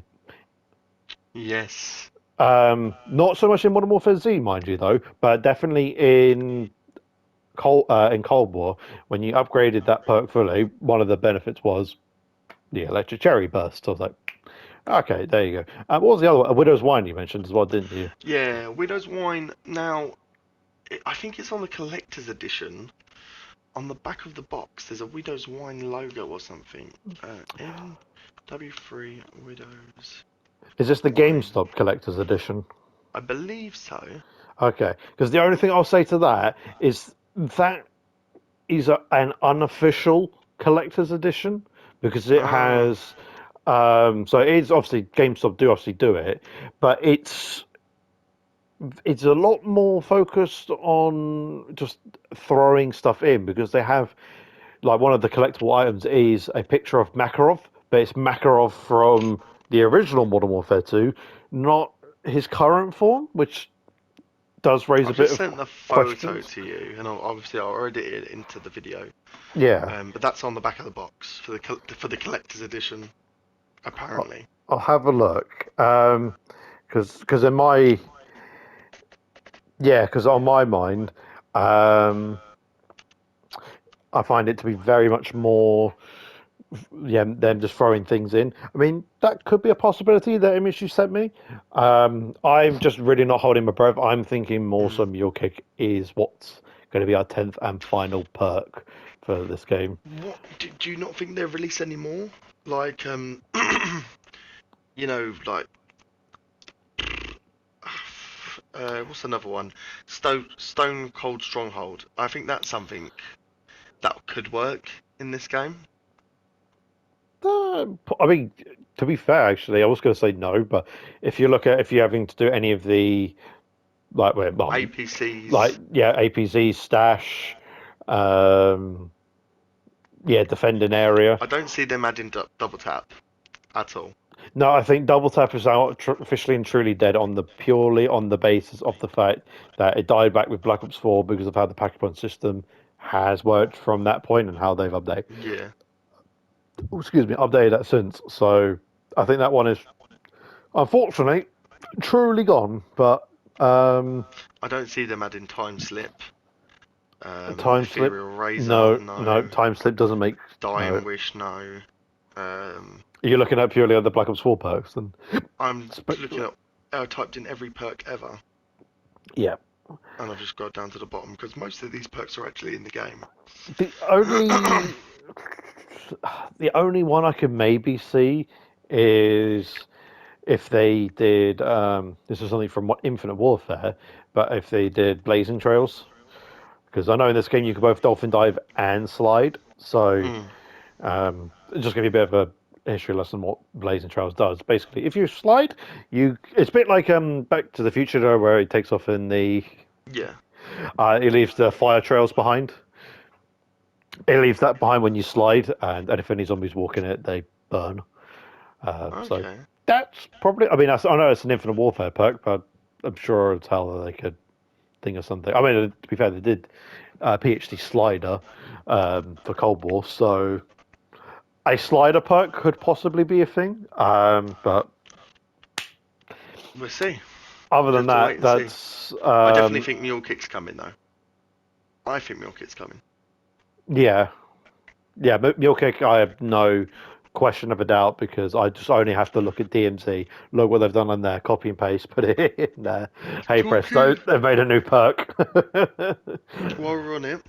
yes. Not so much in Modern Warfare Z, mind you, though, but definitely in Cold War, when you upgraded that perk fully, one of the benefits was the electric cherry burst. I was like, okay, there you go. What was the other one? A Widow's Wine you mentioned as well, didn't you? Yeah, Widow's Wine. Now, I think it's on the collector's edition. On the back of the box, there's a Widow's Wine logo or something. MW3 Widow's Is this the Wine. GameStop Collector's Edition? I believe so. Okay, because the only thing I'll say to that is an unofficial Collector's Edition because it Ah, has. So it is obviously GameStop do obviously do it, but it's a lot more focused on just throwing stuff in because they have like one of the collectible items is a picture of Makarov, but it's Makarov from the original Modern Warfare 2, not his current form, which does raise a I've bit just of sent the photo questions. to you, and obviously I'll edit it into the video. Yeah, But that's on the back of the box for the collector's edition, I'll, apparently. I'll have a look. Because in my because on my mind, um, I find it to be very much more yeah, them just throwing things in. I mean, that could be a possibility. The image you sent me. I'm just really not holding my breath. I'm thinking more Mm. so Mule Kick is what's going to be our 10th and final perk for this game. What do you not think they'll release any more? Like like what's another one? Stone Cold Stronghold. I think that's something that could work in this game. I mean, to be fair, actually, I was going to say no, but if you're having to do any of the APCs. APZ stash, um, defending area. I don't see them adding double tap at all. No, I think Double Tap is out officially and truly dead on the purely on the basis of the fact that it died back with Black Ops 4 because of how the pack point system has worked from that point and how they've Yeah. updated that since. So I think that one is unfortunately truly gone. But I don't see them adding time slip. time slip, Ethereal Razor, no, no. time slip doesn't make no. Dying Wish, no. Um, You're looking at purely on the Black Ops 4 perks, and I'm looking at. I typed in every perk ever, yeah. and I've just got down to the bottom because most of these perks are actually in the game. The only the only one I could maybe see is if they did. This is something from Infinite Warfare, but if they did Blazing Trails, because I know in this game you can both dolphin dive and slide. So Mm, just give you a bit of a history lesson what Blazing Trails does. Basically, if you slide, it's a bit like Back to the Future where it takes off in the yeah. it leaves the fire trails behind. It leaves that behind when you slide, and if any zombies walk in it, they burn. So Okay. that's probably. I mean, I know it's an Infinite Warfare perk, but I'm sure it's how they could think of something. I mean, to be fair, they did PhD slider for Cold War, so a slider perk could possibly be a thing. But We'll see. other We than have to wait that, and see. that's I definitely think Mule Kick's coming though. I think Mule Kick's coming. yeah, yeah. But Mule Kick, I have no question of a doubt because I just only have to look at DMZ, look what they've done on there, copy and paste, put it in there. Hey presto, Talking. they've made a new perk. While we're on it,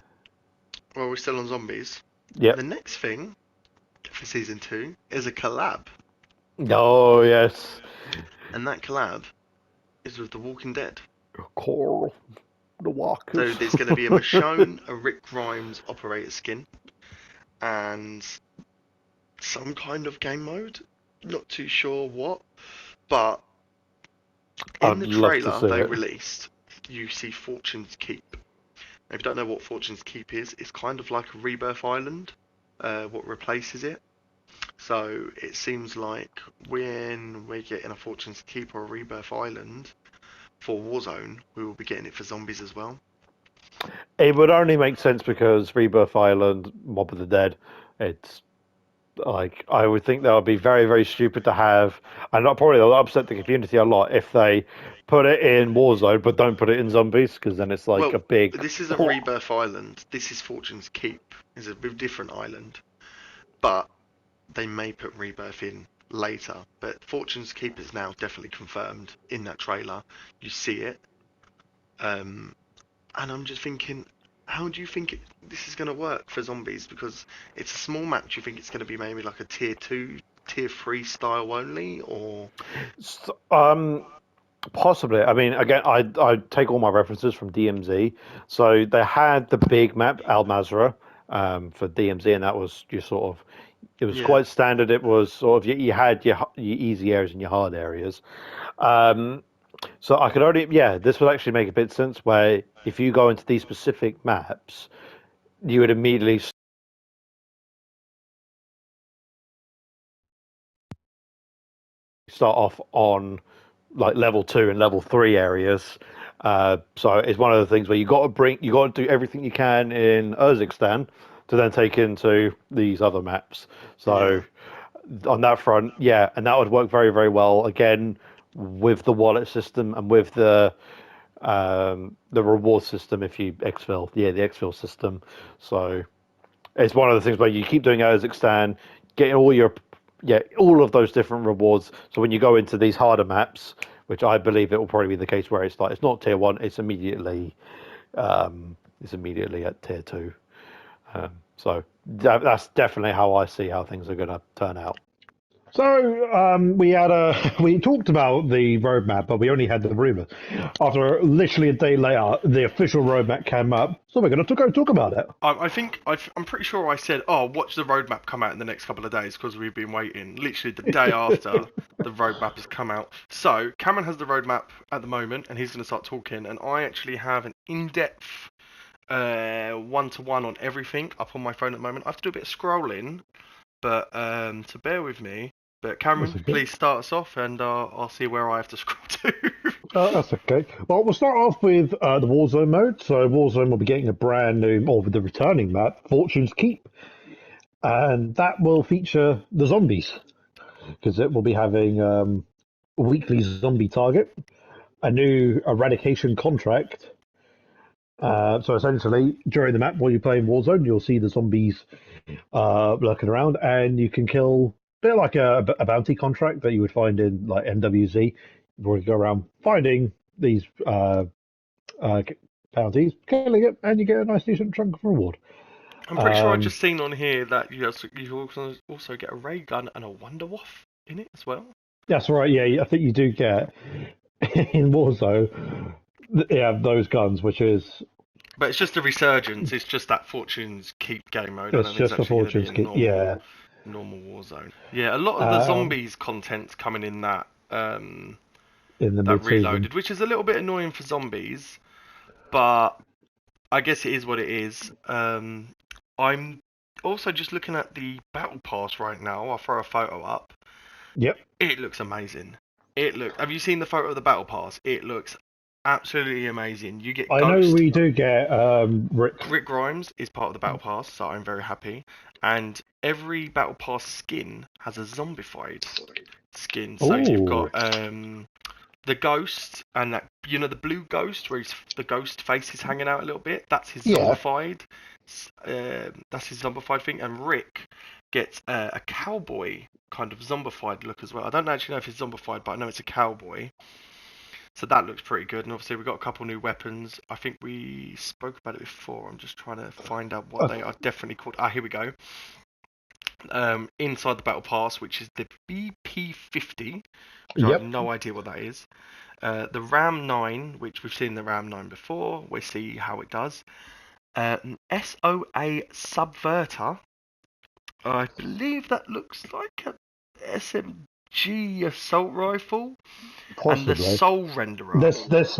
while we're still on zombies, Yep. the next thing for season 2 is a collab, Oh yes. and that collab is with The Walking Dead. Coral, the walkers. So there's going to be a Michonne, a Rick Grimes operator skin, and some kind of game mode. Not too sure what, but in I'd the love to trailer see they it. released, you see Fortune's Keep. If you don't know what Fortune's Keep is, it's kind of like a Rebirth Island, what replaces it. So it seems like when we're getting a Fortune's Keep or a Rebirth Island for Warzone, we will be getting it for zombies as well. It would only make sense because Rebirth Island, Mob of the Dead, it's like I would think that would be very, very stupid to have, and probably they'll upset the community a lot if they put it in Warzone but don't put it in zombies because then it's like a Well, big. this isn't Rebirth Island. This is Fortune's Keep. It's a different island, but they may put Rebirth in later. But Fortune's Keep is now definitely confirmed in that trailer. You see it, and I'm just thinking, how do you think this is going to work for zombies? Because it's a small map. Do you think it's going to be maybe like a tier 2, tier 3 style only, or? Possibly. I mean, again, I take all my references from DMZ. So they had the big map Al Mazrah for DMZ, and that was your sort of. It was Yeah. quite standard. It was sort of you had your easy areas and your hard areas. Um, so I could only this would actually make a bit of sense where if you go into these specific maps, you would immediately start off on like level 2 and level 3 areas. So it's one of the things where you got to do everything you can in Urzikstan to then take into these other maps. Yeah. So on that front, yeah, and that would work very, very well again with the wallet system and with the reward system if you exfil, the exfil system. So it's one of the things where you keep doing Urzikstan, getting all of those different rewards. So when you go into these harder maps, which I believe it will probably be the case where it's like it's not tier 1, it's immediately at tier 2. So that's definitely how I see how things are going to turn out. So we talked about the roadmap, but we only had the rumor. After literally a day later, the official roadmap came up, so we're going to go talk about it. I'm pretty sure I said, "Oh, watch the roadmap come out in the next couple of days," because we've been waiting. Literally the day after the roadmap has come out. So Cameron has the roadmap at the moment, and he's going to start talking. And I actually have an in-depth one-to-one on everything up on my phone at the moment. I have to do a bit of scrolling, but so bear with me. But Cameron, please start us off, and I'll see where I have to scroll to. That's okay. Well, we'll start off with the Warzone mode. So Warzone will be getting a brand new, or the returning map, Fortune's Keep, and that will feature the zombies, because it will be having a weekly zombie target, a new eradication contract. So essentially, during the map, while you're playing Warzone, you'll see the zombies lurking around, and you can kill. A bit like a bounty contract that you would find in like MW3, where you go around finding these bounties, killing it, and you get a nice decent chunk of reward. I'm pretty sure I've just seen on here that you also get a ray gun and a Wonder Waff in it as well. That's right. Yeah, I think you do get in Warzone. Yeah, those guns, which is. But it's just a resurgence. It's just that Fortune's Keep game mode. It's just a Fortune's Keep. Yeah. Normal Warzone. Yeah, a lot of the zombies content's coming in that in the that Reloaded, which is a little bit annoying for zombies, but I guess it is what it is. I'm also just looking at the battle pass right now. I'll throw a photo up. Yep. It looks amazing. Have you seen the photo of the battle pass? It looks absolutely amazing. You get. I know we do get Rick. Rick Grimes is part of the battle pass, so I'm very happy. And every battle pass skin has a zombified skin. So you've got the ghost, and that the blue ghost where the ghost face is hanging out a little bit. That's his zombified. That's his zombified thing. And Rick gets a cowboy kind of zombified look as well. I don't actually know if it's zombified, but I know it's a cowboy. So that looks pretty good. And obviously we've got a couple new weapons. I think we spoke about it before. I'm just trying to find out what they are definitely called. Here we go. Inside the battle pass, which is the BP50, which I have no idea what that is. The Ram 9, which we've seen the Ram 9 before. We'll see how it does. An SOA Subverter. I believe that looks like a SMG assault rifle. Possibly. And the Soul Renderer. This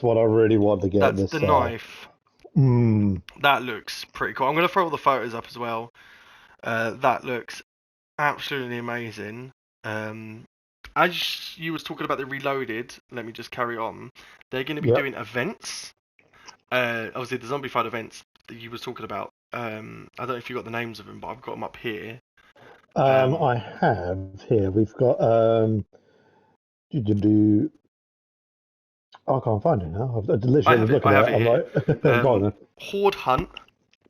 one I really want to get. That's the knife. That looks pretty cool. I'm going to throw all the photos up as well. That looks absolutely amazing. As you was talking about the Reloaded, let me just carry on. They're going to be doing events. Obviously, the zombified events that you was talking about. I don't know if you got the names of them, but I've got them up here. I have here. We've got I can't find it now. I literally was looking at it. I'm like, Horde Hunt,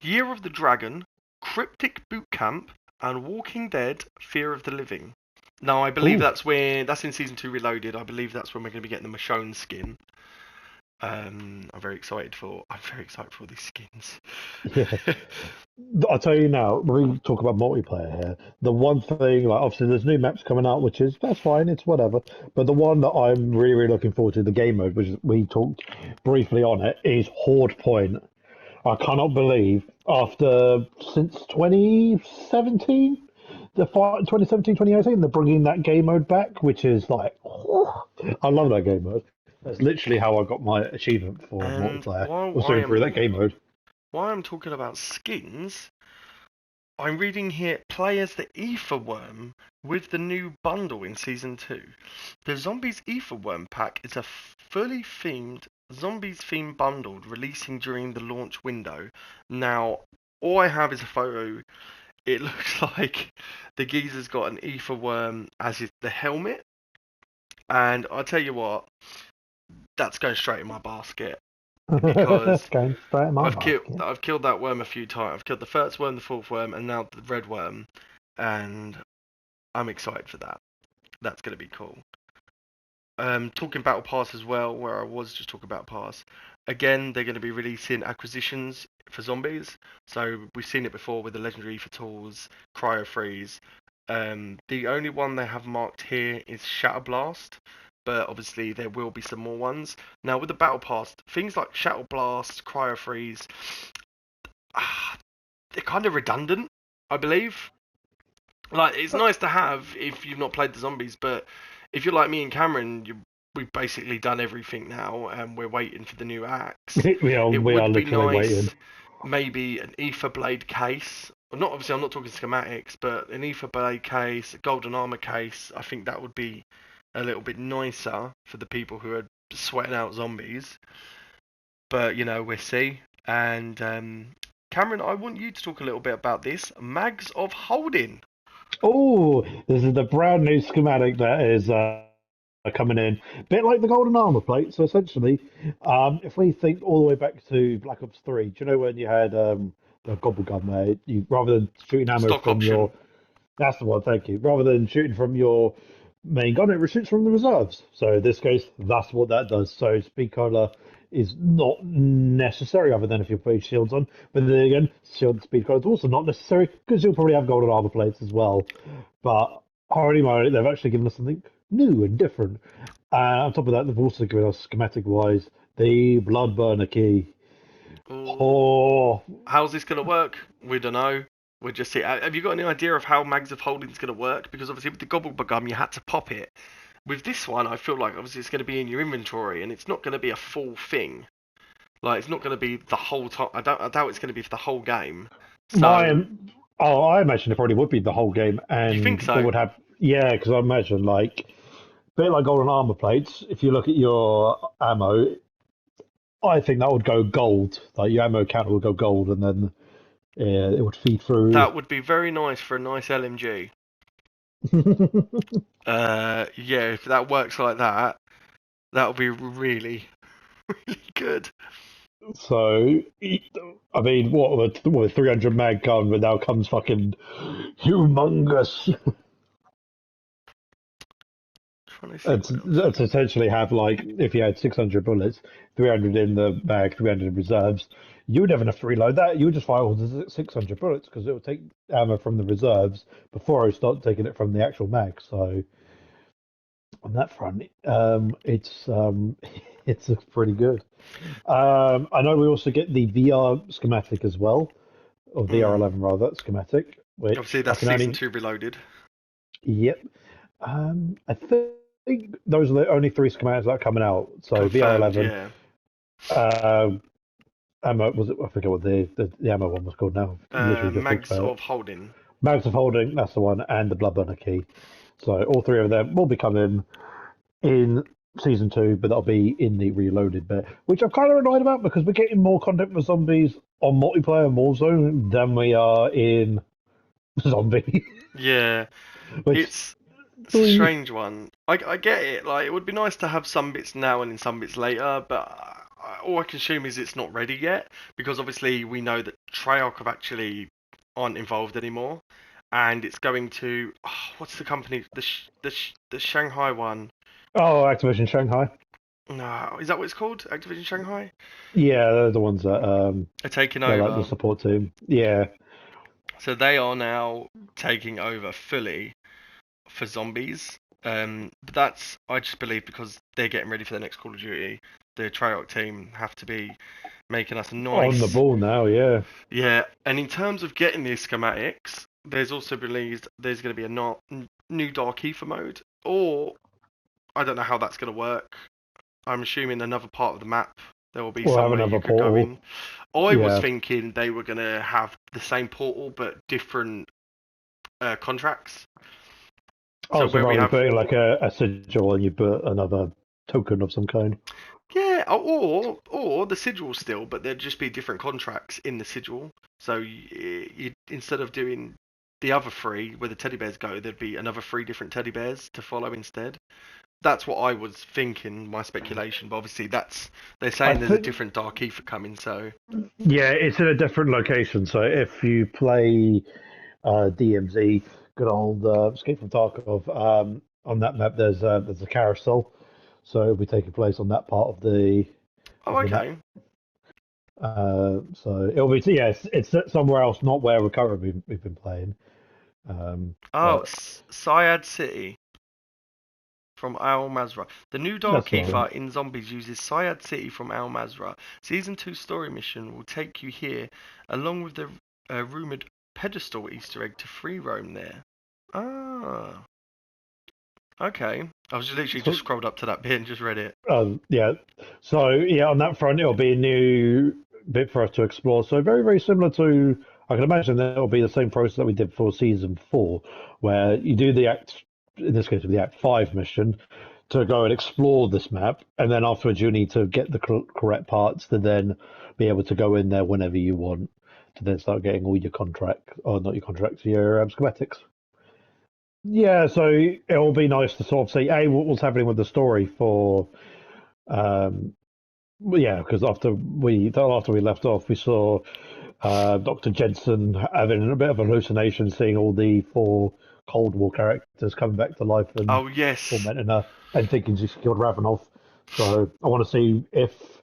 Year of the Dragon, Cryptic Boot Camp, and Walking Dead: Fear of the Living. Now, I believe that's in Season 2 Reloaded. I believe that's when we're going to be getting the Michonne skin. I'm very excited for all these skins. Yeah. I'll tell you now, when we talk about multiplayer here, the one thing, like obviously there's new maps coming out, which is, that's fine, it's whatever. But the one that I'm really, really looking forward to, the game mode, which we talked briefly on it, is Horde Point. I cannot believe, since 2017, 2018, they're bringing that game mode back, which is like, I love that game mode. That's literally how I got my achievement for multiplayer. Also through that game mode. While I'm talking about skins, I'm reading here, play as the Ether Worm with the new bundle in Season 2. The Zombies Ether Worm pack is a fully themed Zombies theme bundle releasing during the launch window. Now, all I have is a photo. It looks like the geezer's got an Ether Worm as the helmet. And I'll tell you what, that's going straight in my basket. Because I've killed that worm a few times. I've killed the first worm, the fourth worm, and now the red worm. and I'm excited for that. That's going to be cool. Talking Battle Pass as well, where I was just talking about Pass. Again, they're going to be releasing acquisitions for zombies. So we've seen it before with the Legendary for tools, Cryo Freeze. The only one they have marked here is Shatter Blast, but obviously there will be some more ones. Now with the Battle Pass, things like Shatter Blast, Cryo Freeze, they're kind of redundant, I believe. Like, it's nice to have if you've not played the zombies, but if you're like me and Cameron, we've basically done everything now, and we're waiting for the new axe. we It are would be literally waiting. nice, maybe an Ether Blade case. Well, not obviously, I'm not talking schematics, but an Ether Blade case, a Golden Armor case. I think that would be a little bit nicer for the people who are sweating out zombies. But we'll see. And Cameron, I want you to talk a little bit about this Mags of Holding. Oh, this is the brand new schematic that is coming in, a bit like the golden armor plate. So essentially, if we think all the way back to Black Ops 3, do you know when you had the gobble gun where you rather than shooting ammo Stock from option. your that's the one, thank you. Rather than shooting from your main gun, it shoots from the reserves. So in this case, that's what that does. So speed cola is not necessary other than if you put shields on. But then again, shield speed cola is also not necessary because you'll probably have golden armor plates as well. But holy moly, they've actually given us something new and different. On top of that, they've also given us schematic wise the blood burner key. Ooh. Oh, How's this going to work? We don't know. We'll just see. Have you got any idea of how Mags of Holding is going to work? Because obviously with the Gobble you had to pop it. With this one, I feel like obviously it's going to be in your inventory, and it's not going to be a full thing. Like, it's not going to be the whole time. I doubt it's going to be for the whole game. So, my oh, I imagine it probably would be the whole game, you think and what so? would have yeah, because I imagine like a bit like golden armor plates. If you look at your ammo, I think that would go gold. Like your ammo counter would go gold, and then it would feed through. That would be very nice for a nice LMG. Yeah, if that works like that, that would be really, really good. So, I mean, what a 300 mag gun, but now comes fucking humongous. Trying to see It's, what else. it's essentially have like if you had 600 bullets, 300 in the bag, 300 in reserves. You would never have to reload that. You would just fire all the 600 bullets because it would take ammo from the reserves before I start taking it from the actual mag. So on that front, it's pretty good. I know we also get the VR schematic as well, or Hmm. VR11 rather schematic, Obviously, which I that's can season only. 2 Reloaded. Yep. I think those are the only three schematics that are coming out. So Confirmed, VR11, yeah. um, ammo was it? I forget what the ammo one was called now. Literally just talked Mags about it. of Holding. Mags of Holding, that's the one, and the Bloodburner key. So all three of them will be coming in season two, but that'll be in the reloaded bit, which I'm kind of annoyed about because we're getting more content for zombies on multiplayer and Warzone than we are in zombie. Yeah, which it's a three strange one. I get it. Like, it would be nice to have some bits now and then some bits later, but all I can assume is it's not ready yet because obviously we know that Treyarch have actually aren't involved anymore, and it's going to what's the company? The Shanghai one. oh Activision Shanghai. No, is that what it's called? Activision Shanghai? Yeah, they're the ones that Are taking they're like the over. support team. Yeah. So they are now taking over fully for zombies. But that's I just believe because they're getting ready for the next Call of Duty. The Treyarch team have to be making us a On the nice, ball now, yeah. yeah. And in terms of getting these schematics, there's also believed there's going to be a new Dark Ether mode, or I don't know how that's going to work. I'm assuming another part of the map there will be We'll have somewhere you another could go portal. in. I was Yeah. thinking they were going to have the same portal but different contracts. Oh, So so where we rather than have putting like a sigil and you put another token of some kind. yeah, or the sigil still, but there'd just be different contracts in the sigil. So you instead of doing the other three where the teddy bears go, there'd be another three different teddy bears to follow instead. That's what I was thinking, my speculation. But obviously, they're I saying there's a think, different Dark Ether coming. So yeah, it's in a different location. So if you play DMZ, good old Escape from Tarkov. On that map, there's a carousel, so it'll be taking place on that part Oh, of the map. okay. So it'll be yeah, it's somewhere else, not where we've been playing. Oh, But Syad City from Al Mazrah. The new that's the Darkeeper one. in Zombies uses Syad City from Al Mazrah. Season 2 story mission will take you here, along with the rumoured pedestal Easter egg to free roam there. Ah, okay. I was literally just So scrolled up to that bit and just read it. yeah, so yeah, on that front, it'll be a new bit for us to explore. So very similar to I can imagine that it'll be the same process that we did for season 4, where you do the act in this case with the Act 5 mission to go and explore this map, and then afterwards you need to get the correct parts to then be able to go in there whenever you want to then start getting all your contract or not your contracts, your schematics. Yeah, so it'll be nice to sort of see what's happening with the story for um, well, yeah, because after we left off, we saw Dr. Jensen having a bit of a hallucination, seeing all the 4 Cold War characters coming back to life and Oh, yes. tormenting her, and thinking she's killed Ravenov. So I want to see if,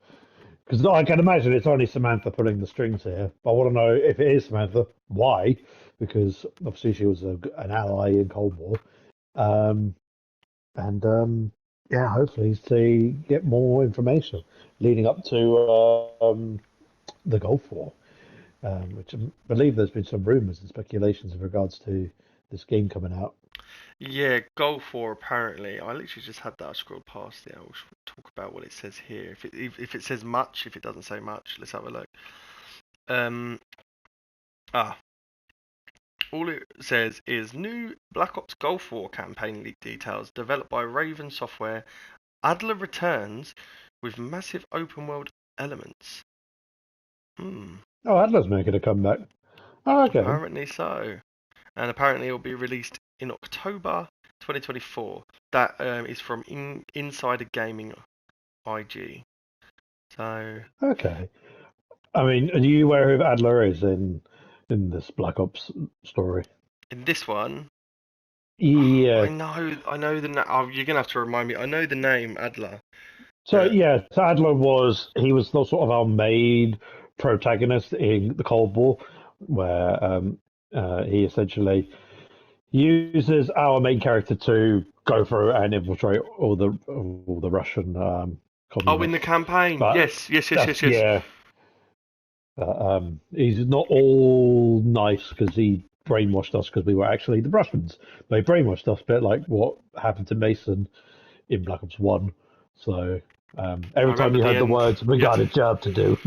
because I can imagine it's only Samantha pulling the strings here. But I want to know if it is Samantha, why? Because obviously she was an ally in Cold War. Um, and yeah, hopefully to get more information leading up to the Gulf War, which I believe there's been some rumours and speculations in regards to this game coming out. Yeah, Gulf War apparently. I literally just had that. I scrolled past it. I'll talk about what it says here. If it says much, if it doesn't say much, let's have a look. Um, ah, all it says is new Black Ops Gulf War campaign leak details developed by Raven Software. Adler returns with massive open world elements. Hmm, Oh, Adler's making a comeback. Oh, okay. apparently so. And apparently it will be released in October 2024. That is from Insider Gaming IG. So Okay. I mean, are you aware who Adler is in this Black Ops story? in this one, Yeah. I know the name. Oh, you're gonna have to remind me. I know the name Adler, So but yeah, so Adler was the sort of our main protagonist in the Cold War, where he essentially uses our main character to go through and infiltrate all the Russian oh, in the communists. campaign, But yes, yes, yes, that's yes, yes. yeah, he's not all nice because he brainwashed us because we were actually the Russians. They brainwashed us, a bit like what happened to Mason in Black Ops 1. So I every time remember you the heard the end. words, we got a job to do.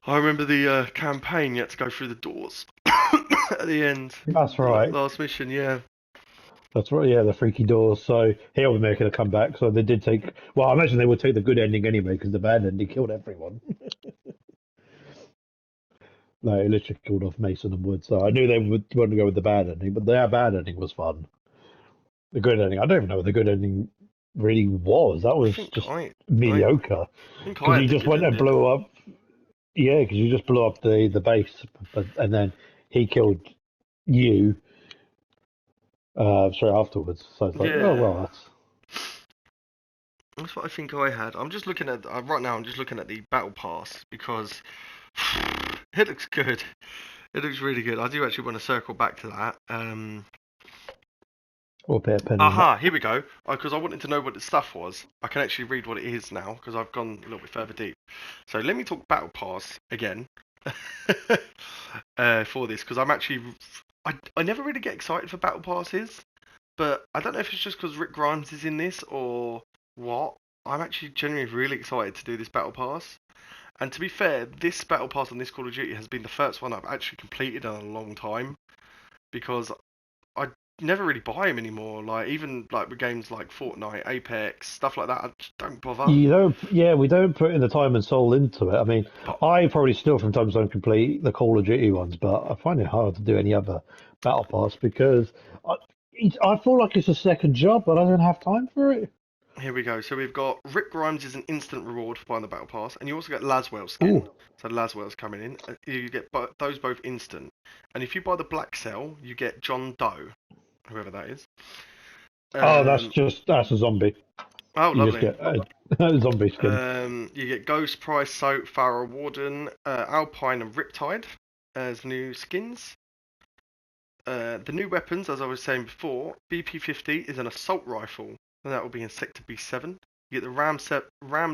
I remember the campaign. You had to go through the doors at the end. That's right. Last mission, yeah. That's right. Yeah, the freaky doors. So he'll be making a comeback. So they did take. Well, I imagine they would take the good ending anyway because the bad ending killed everyone. No, it literally killed off Mason and Wood. So I knew they would want to go with the bad ending, but their bad ending was fun. The good ending, I don't even know what the good ending really was. That I was think just I mediocre think I because had you the just good went and ending. blew up. Yeah, because you just blew up the base, and then he killed you straight afterwards. So it's like, oh Yeah, well, that's that's what I think I had. I'm just looking at right now. I'm just looking at the battle pass because it looks good. It looks really good. I do actually want to circle back to that. we'll pay a pen on that. Aha, here we go. Because I wanted to know what the stuff was. I can actually read what it is now because I've gone a little bit further deep. So let me talk battle pass again for this because I never really get excited for battle passes, but I don't know if it's just because Rick Grimes is in this or what. I'm actually genuinely really excited to do this battle pass. And to be fair, this battle pass on this Call of Duty has been the first one I've actually completed in a long time because I never really buy them anymore. Like even like with games like Fortnite, Apex, stuff like that, I just don't bother. You don't, yeah, we don't put in the time and soul into it. I mean, But I probably still from time to time complete the Call of Duty ones, but I find it hard to do any other battle pass because I, I feel like it's a second job, but I don't have time for it. Here we go. So we've got Rick Grimes is an instant reward for buying the Battle Pass, and you also get Laswell skin. Ooh. So Laswell's coming in. You get those both instant. And if you buy the Black Cell, you get John Doe, whoever that is. That's a zombie. Oh, You just lovely. get a zombie skin. You get Ghost, Price, Soap, Pharaoh, Warden, Alpine, and Riptide as new skins. The new weapons, as I was saying before, BP-50 is an assault rifle, and that will be in Sector B7. You get the Ram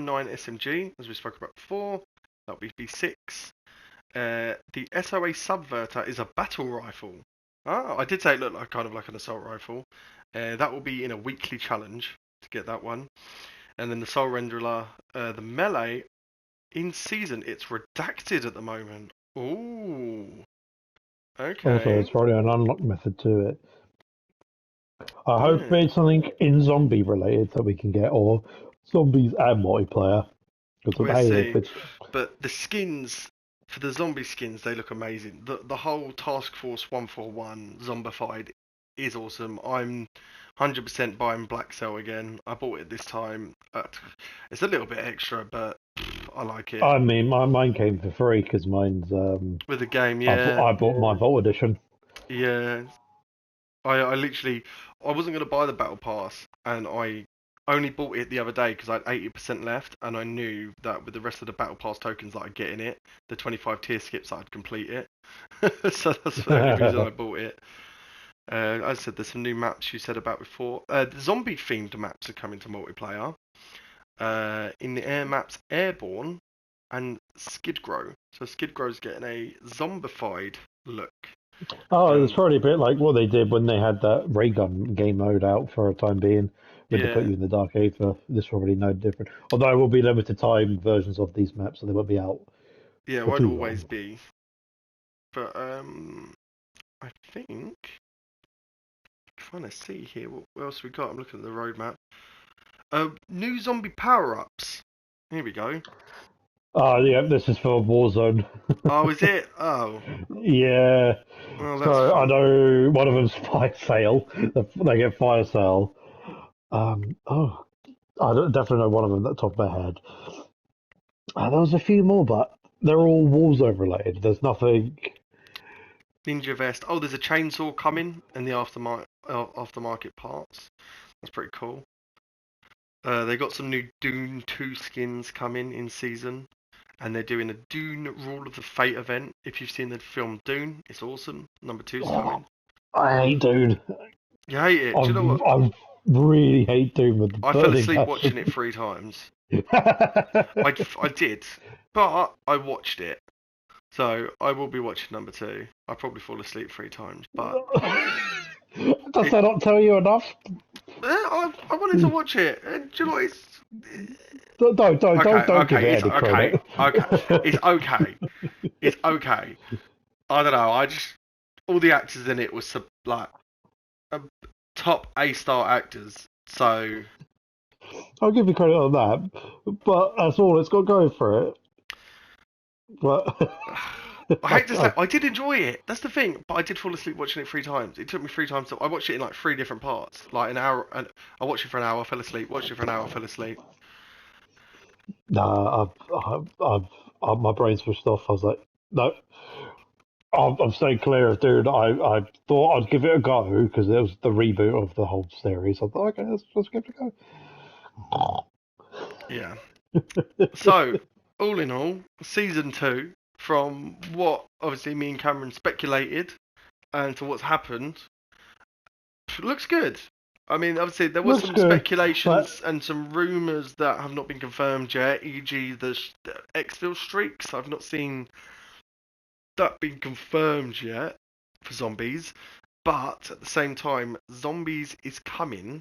9 SMG, as we spoke about before. That will be B6. The SOA Subverter is a battle rifle. Ah, I did say it looked like kind of like an assault rifle. That will be in a weekly challenge to get that one. And then the Soul Renderer, the melee, in season, it's redacted at the moment. Ooh. Okay. Also, it's probably an unlock method to it. I hope Yeah. it's something in zombie related that we can get, or zombies and multiplayer. Because We'll hey, see. if it's But the skins, for the zombie skins, they look amazing. The whole Task Force 141 zombified is awesome. I'm 100% buying Black Cell again. I bought it this time. It's a little bit extra, but I like it. I mean, mine came for free because mine's With the game, I yeah. bought my Vault edition. Yeah. I literally, I wasn't going to buy the Battle Pass, and I only bought it the other day because I had 80% left, and I knew that with the rest of the Battle Pass tokens that I'd get in it, the 25 tier skips, I'd complete it. So that's the only reason I bought it. As I said, there's some new maps you said about before. The zombie-themed maps are coming to multiplayer. In the air maps, Airborne and Skidgrow. So Skidgrow's getting a zombified look. Oh, it's probably a bit like what they did when they had that ray gun game mode out for a time being, when they put Yeah. you in the dark Aether. This will probably no different. Although it will be limited time versions of these maps, so they won't be out Yeah, it for won't too always long. be. But I think trying to see here what else we got. I'm looking at the roadmap. New zombie power-ups. Here we go. Oh, yeah, this is for Warzone. Oh, is it? Oh, Yeah. well, that's So I fun. know one of them's fire sale. They get fire sale. Oh, I don't, definitely know one of them at the top of my head. There was a few more, but they're all Warzone related. There's nothing. Ninja vest. Oh, there's a chainsaw coming and the aftermarket parts. That's pretty cool. They got some new Dune 2 skins coming in season, and they're doing a Dune Rule of the Fate event. If you've seen the film Dune, it's awesome. Number 2's coming. I hate Dune. You hate it? Do you know what? I really hate Dune with the I fell burning asleep watching it passion. 3 times. I did, but I watched it. So I will be watching number 2. I probably fall asleep 3 times, but Does that not tell you enough? I wanted to watch it. And do you know what? Don't give it It's any okay, credit. it's okay, it's okay. I don't know. I just all the actors in it was like top A-star actors. So I'll give you credit on that, but that's all it's got going for it. But I hate to say, I did enjoy it. That's the thing, but I did fall asleep watching it 3 times. It took me 3 times. I watched it in like 3 different parts, like an hour, and I watched it for an hour, fell asleep. Watched it for an hour, fell asleep. nah, my brain switched off. I was like, no, I'm staying clear of Dune. I thought I'd give it a go because it was the reboot of the whole series. I thought, okay, let's give it a go. Yeah. So, all in all, season 2, from what obviously me and Cameron speculated and to what's happened, looks good. I mean, obviously there was Looks some good, speculations but and some rumours that have not been confirmed yet, e.g. the exfil streaks. I've not seen that being confirmed yet for zombies, but at the same time, zombies is coming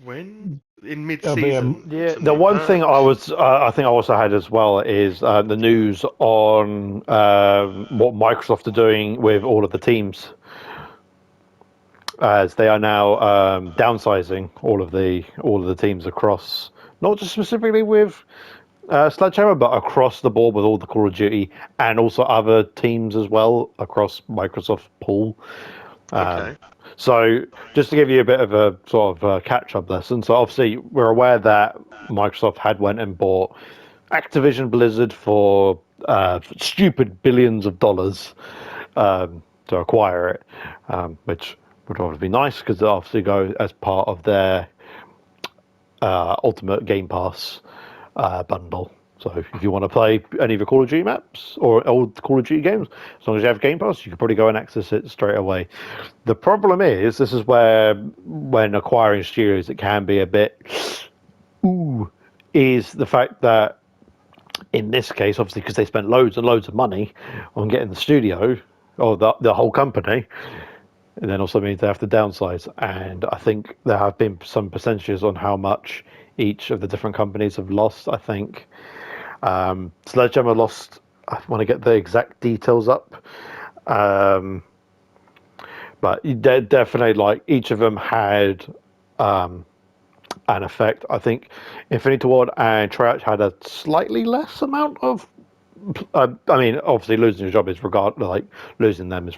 when in it'll be mid-season. yeah. Some The new one thing perks. I think I also had as well is the news on what Microsoft are doing with all of the teams, as they are now downsizing all of the teams across, not just specifically with Sledgehammer, but across the board with all the Call of Duty and also other teams as well across Microsoft pool. Okay. So, just to give you a bit of a sort of catch-up lesson, so obviously we're aware that Microsoft had went and bought Activision Blizzard for stupid billions of dollars to acquire it, which would obviously be nice because it obviously go as part of their Ultimate Game Pass bundle. So if you want to play any of the Call of Duty maps or old Call of Duty games, as long as you have Game Pass, you can probably go and access it straight away. The problem is, this is where, when acquiring studios, it can be a bit, is the fact that in this case, obviously, because they spent loads and loads of money on getting the studio, or the whole company, and then also means they have to downsize. And I think there have been some percentages on how much each of the different companies have lost. I think Sledgehammer lost, I want to get the exact details up, but they're definitely, like, each of them had an effect. I think Infinity Ward and Treyarch had a slightly less amount of. I mean, obviously, losing your job is like losing them is,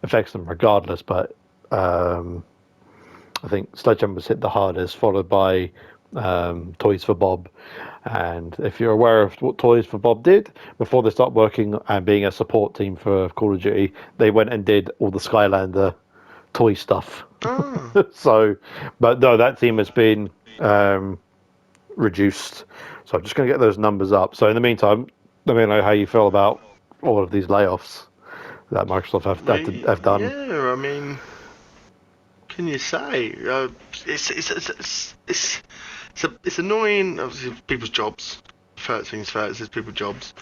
affects them regardless. But I think Sledgehammer was hit the hardest, followed by Toys for Bob. And if you're aware of what Toys for Bob did, before they start working and being a support team for Call of Duty, they went and did all the Skylander toy stuff. Oh. So, but no, that team has been reduced. So I'm just going to get those numbers up. So in the meantime, let me know how you feel about all of these layoffs that Microsoft have done. Yeah, I mean, can you say? It's annoying. Obviously, people's jobs. First things first, it's people's jobs,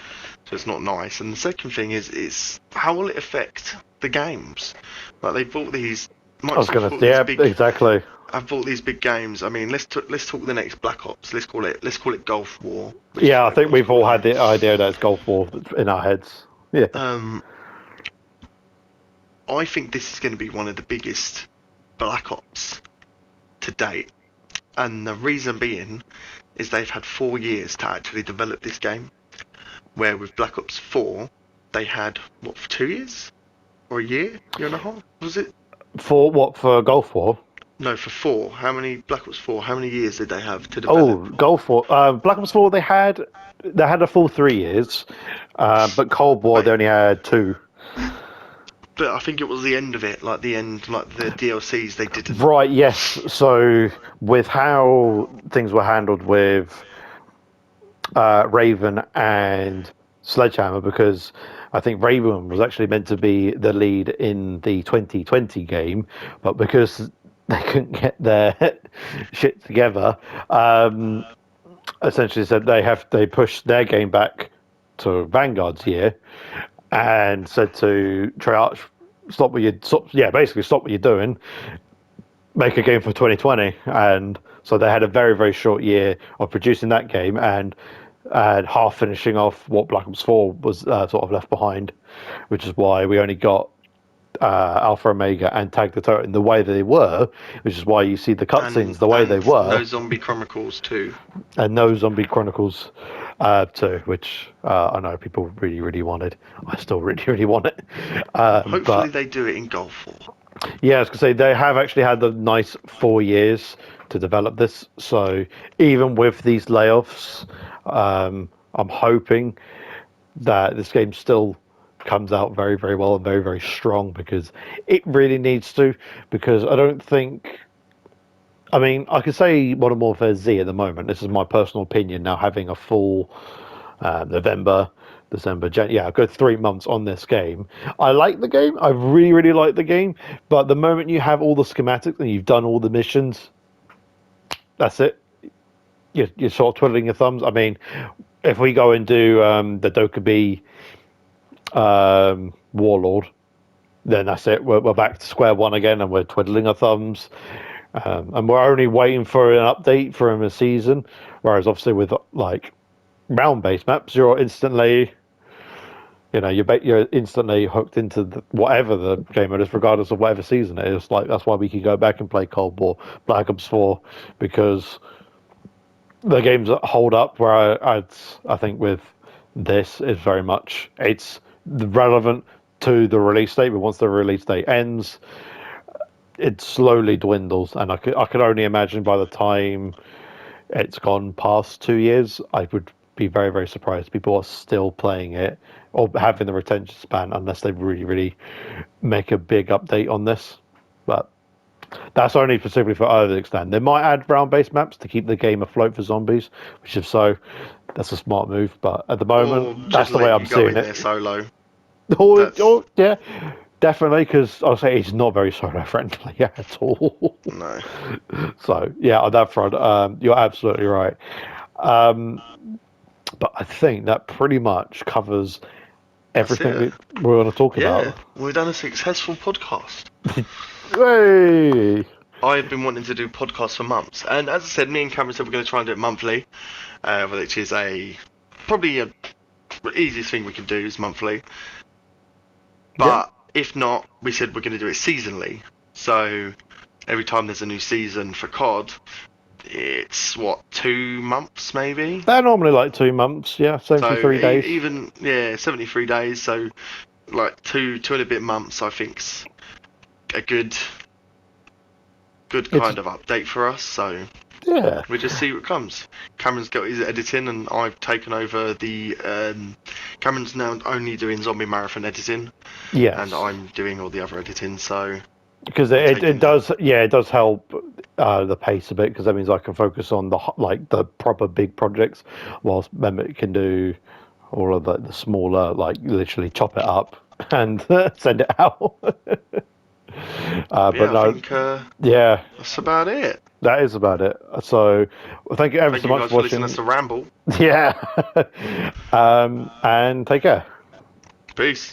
so it's not nice. And the second thing is how will it affect the games? Like they bought these. I was going to, yeah, exactly. I've bought these big games. I mean, let's talk the next Black Ops. Let's call it Gulf War. Yeah, I think we've all had the idea that it's Gulf War in our heads. Yeah. I think this is going to be one of the biggest Black Ops to date, and the reason being is they've had 4 years to actually develop this game, where with Black Ops 4 they had what, for 2 years or a year and a half, was it? For what, for Gulf War? No, for 4. How many Black Ops 4? How many years did they have to develop? Oh, Gulf War. Black Ops 4 they had a full 3 years, but Cold War they only had 2. But I think it was the end of it, like the DLCs they didn't. Right, yes. So with how things were handled with Raven and Sledgehammer, because I think Raven was actually meant to be the lead in the 2020 game, but because they couldn't get their shit together, essentially said they pushed their game back to Vanguard's year, and said to Treyarch, stop what you're doing, make a game for 2020. And so they had a very, very short year of producing that game and half finishing off what Black Ops 4 was sort of left behind, which is why we only got Alpha Omega and Tag the Turret in the way they were, which is why you see the cutscenes the way they were. No Zombie Chronicles 2. And no Zombie Chronicles 2, which I know people really, really wanted. I still really, really want it. Hopefully they do it in Gulf War. Yeah, I was going to say, they have actually had a nice 4 years to develop this. So even with these layoffs, I'm hoping that this game still comes out very, very well and very, very strong, because it really needs to. Because I don't think... I mean, I could say Modern Warfare Z at the moment. This is my personal opinion now, having a full November, December, January. A good 3 months on this game. I like the game. I really, really like the game. But the moment you have all the schematics and you've done all the missions, that's it. You're sort of twiddling your thumbs. I mean, if we go and do the Dokkaebi Warlord, then that's it. We're back to square one again, and we're twiddling our thumbs. And we're only waiting for an update from a season, whereas obviously with like round-based maps, you're instantly, you're instantly hooked into whatever the game is, regardless of whatever season it is. Like, that's why we can go back and play Cold War, Black Ops 4, because the games that hold up. Where I think with this is very much, it's relevant to the release date, but once the release date ends, it slowly dwindles, and I could only imagine by the time it's gone past 2 years, I would be very, very surprised people are still playing it or having the retention span unless they really, really make a big update on this. But that's only specifically for Early Extend. They might add round-based maps to keep the game afloat for zombies, which if so, that's a smart move. But at the Or moment, just that's the way let I'm you go seeing in there it. solo. That's Oh, yeah, definitely, because I'll say it's not very solo friendly at all. no. So yeah, on that front, you're absolutely right. But I think that pretty much covers That's everything it. we want to talk Yeah, about. we've done a successful podcast. Hey! I've been wanting to do podcasts for months, and as I said, me and Cameron said we're going to try and do it monthly, which is probably the easiest thing we can do is monthly. But if not, we said we're going to do it seasonally. So every time there's a new season for COD, it's what, 2 months maybe. They're normally like 2 months, yeah, So 73 days. even 73 days. So like two and a bit months, I think's a good It's kind of update for us. So yeah, we just see what comes. Cameron's got his editing, and I've taken over the. Cameron's now only doing zombie marathon editing, yes, and I'm doing all the other editing. So because I'm taking it does it does help the pace a bit because that means I can focus on the proper big projects, whilst Mehmet can do all of the smaller, like literally chop it up and send it out. But I no, think yeah, that's about it. that is about it. So, well, thank you ever Thank so you much guys for for listening to watching. us to ramble. Yeah, and take care. Peace.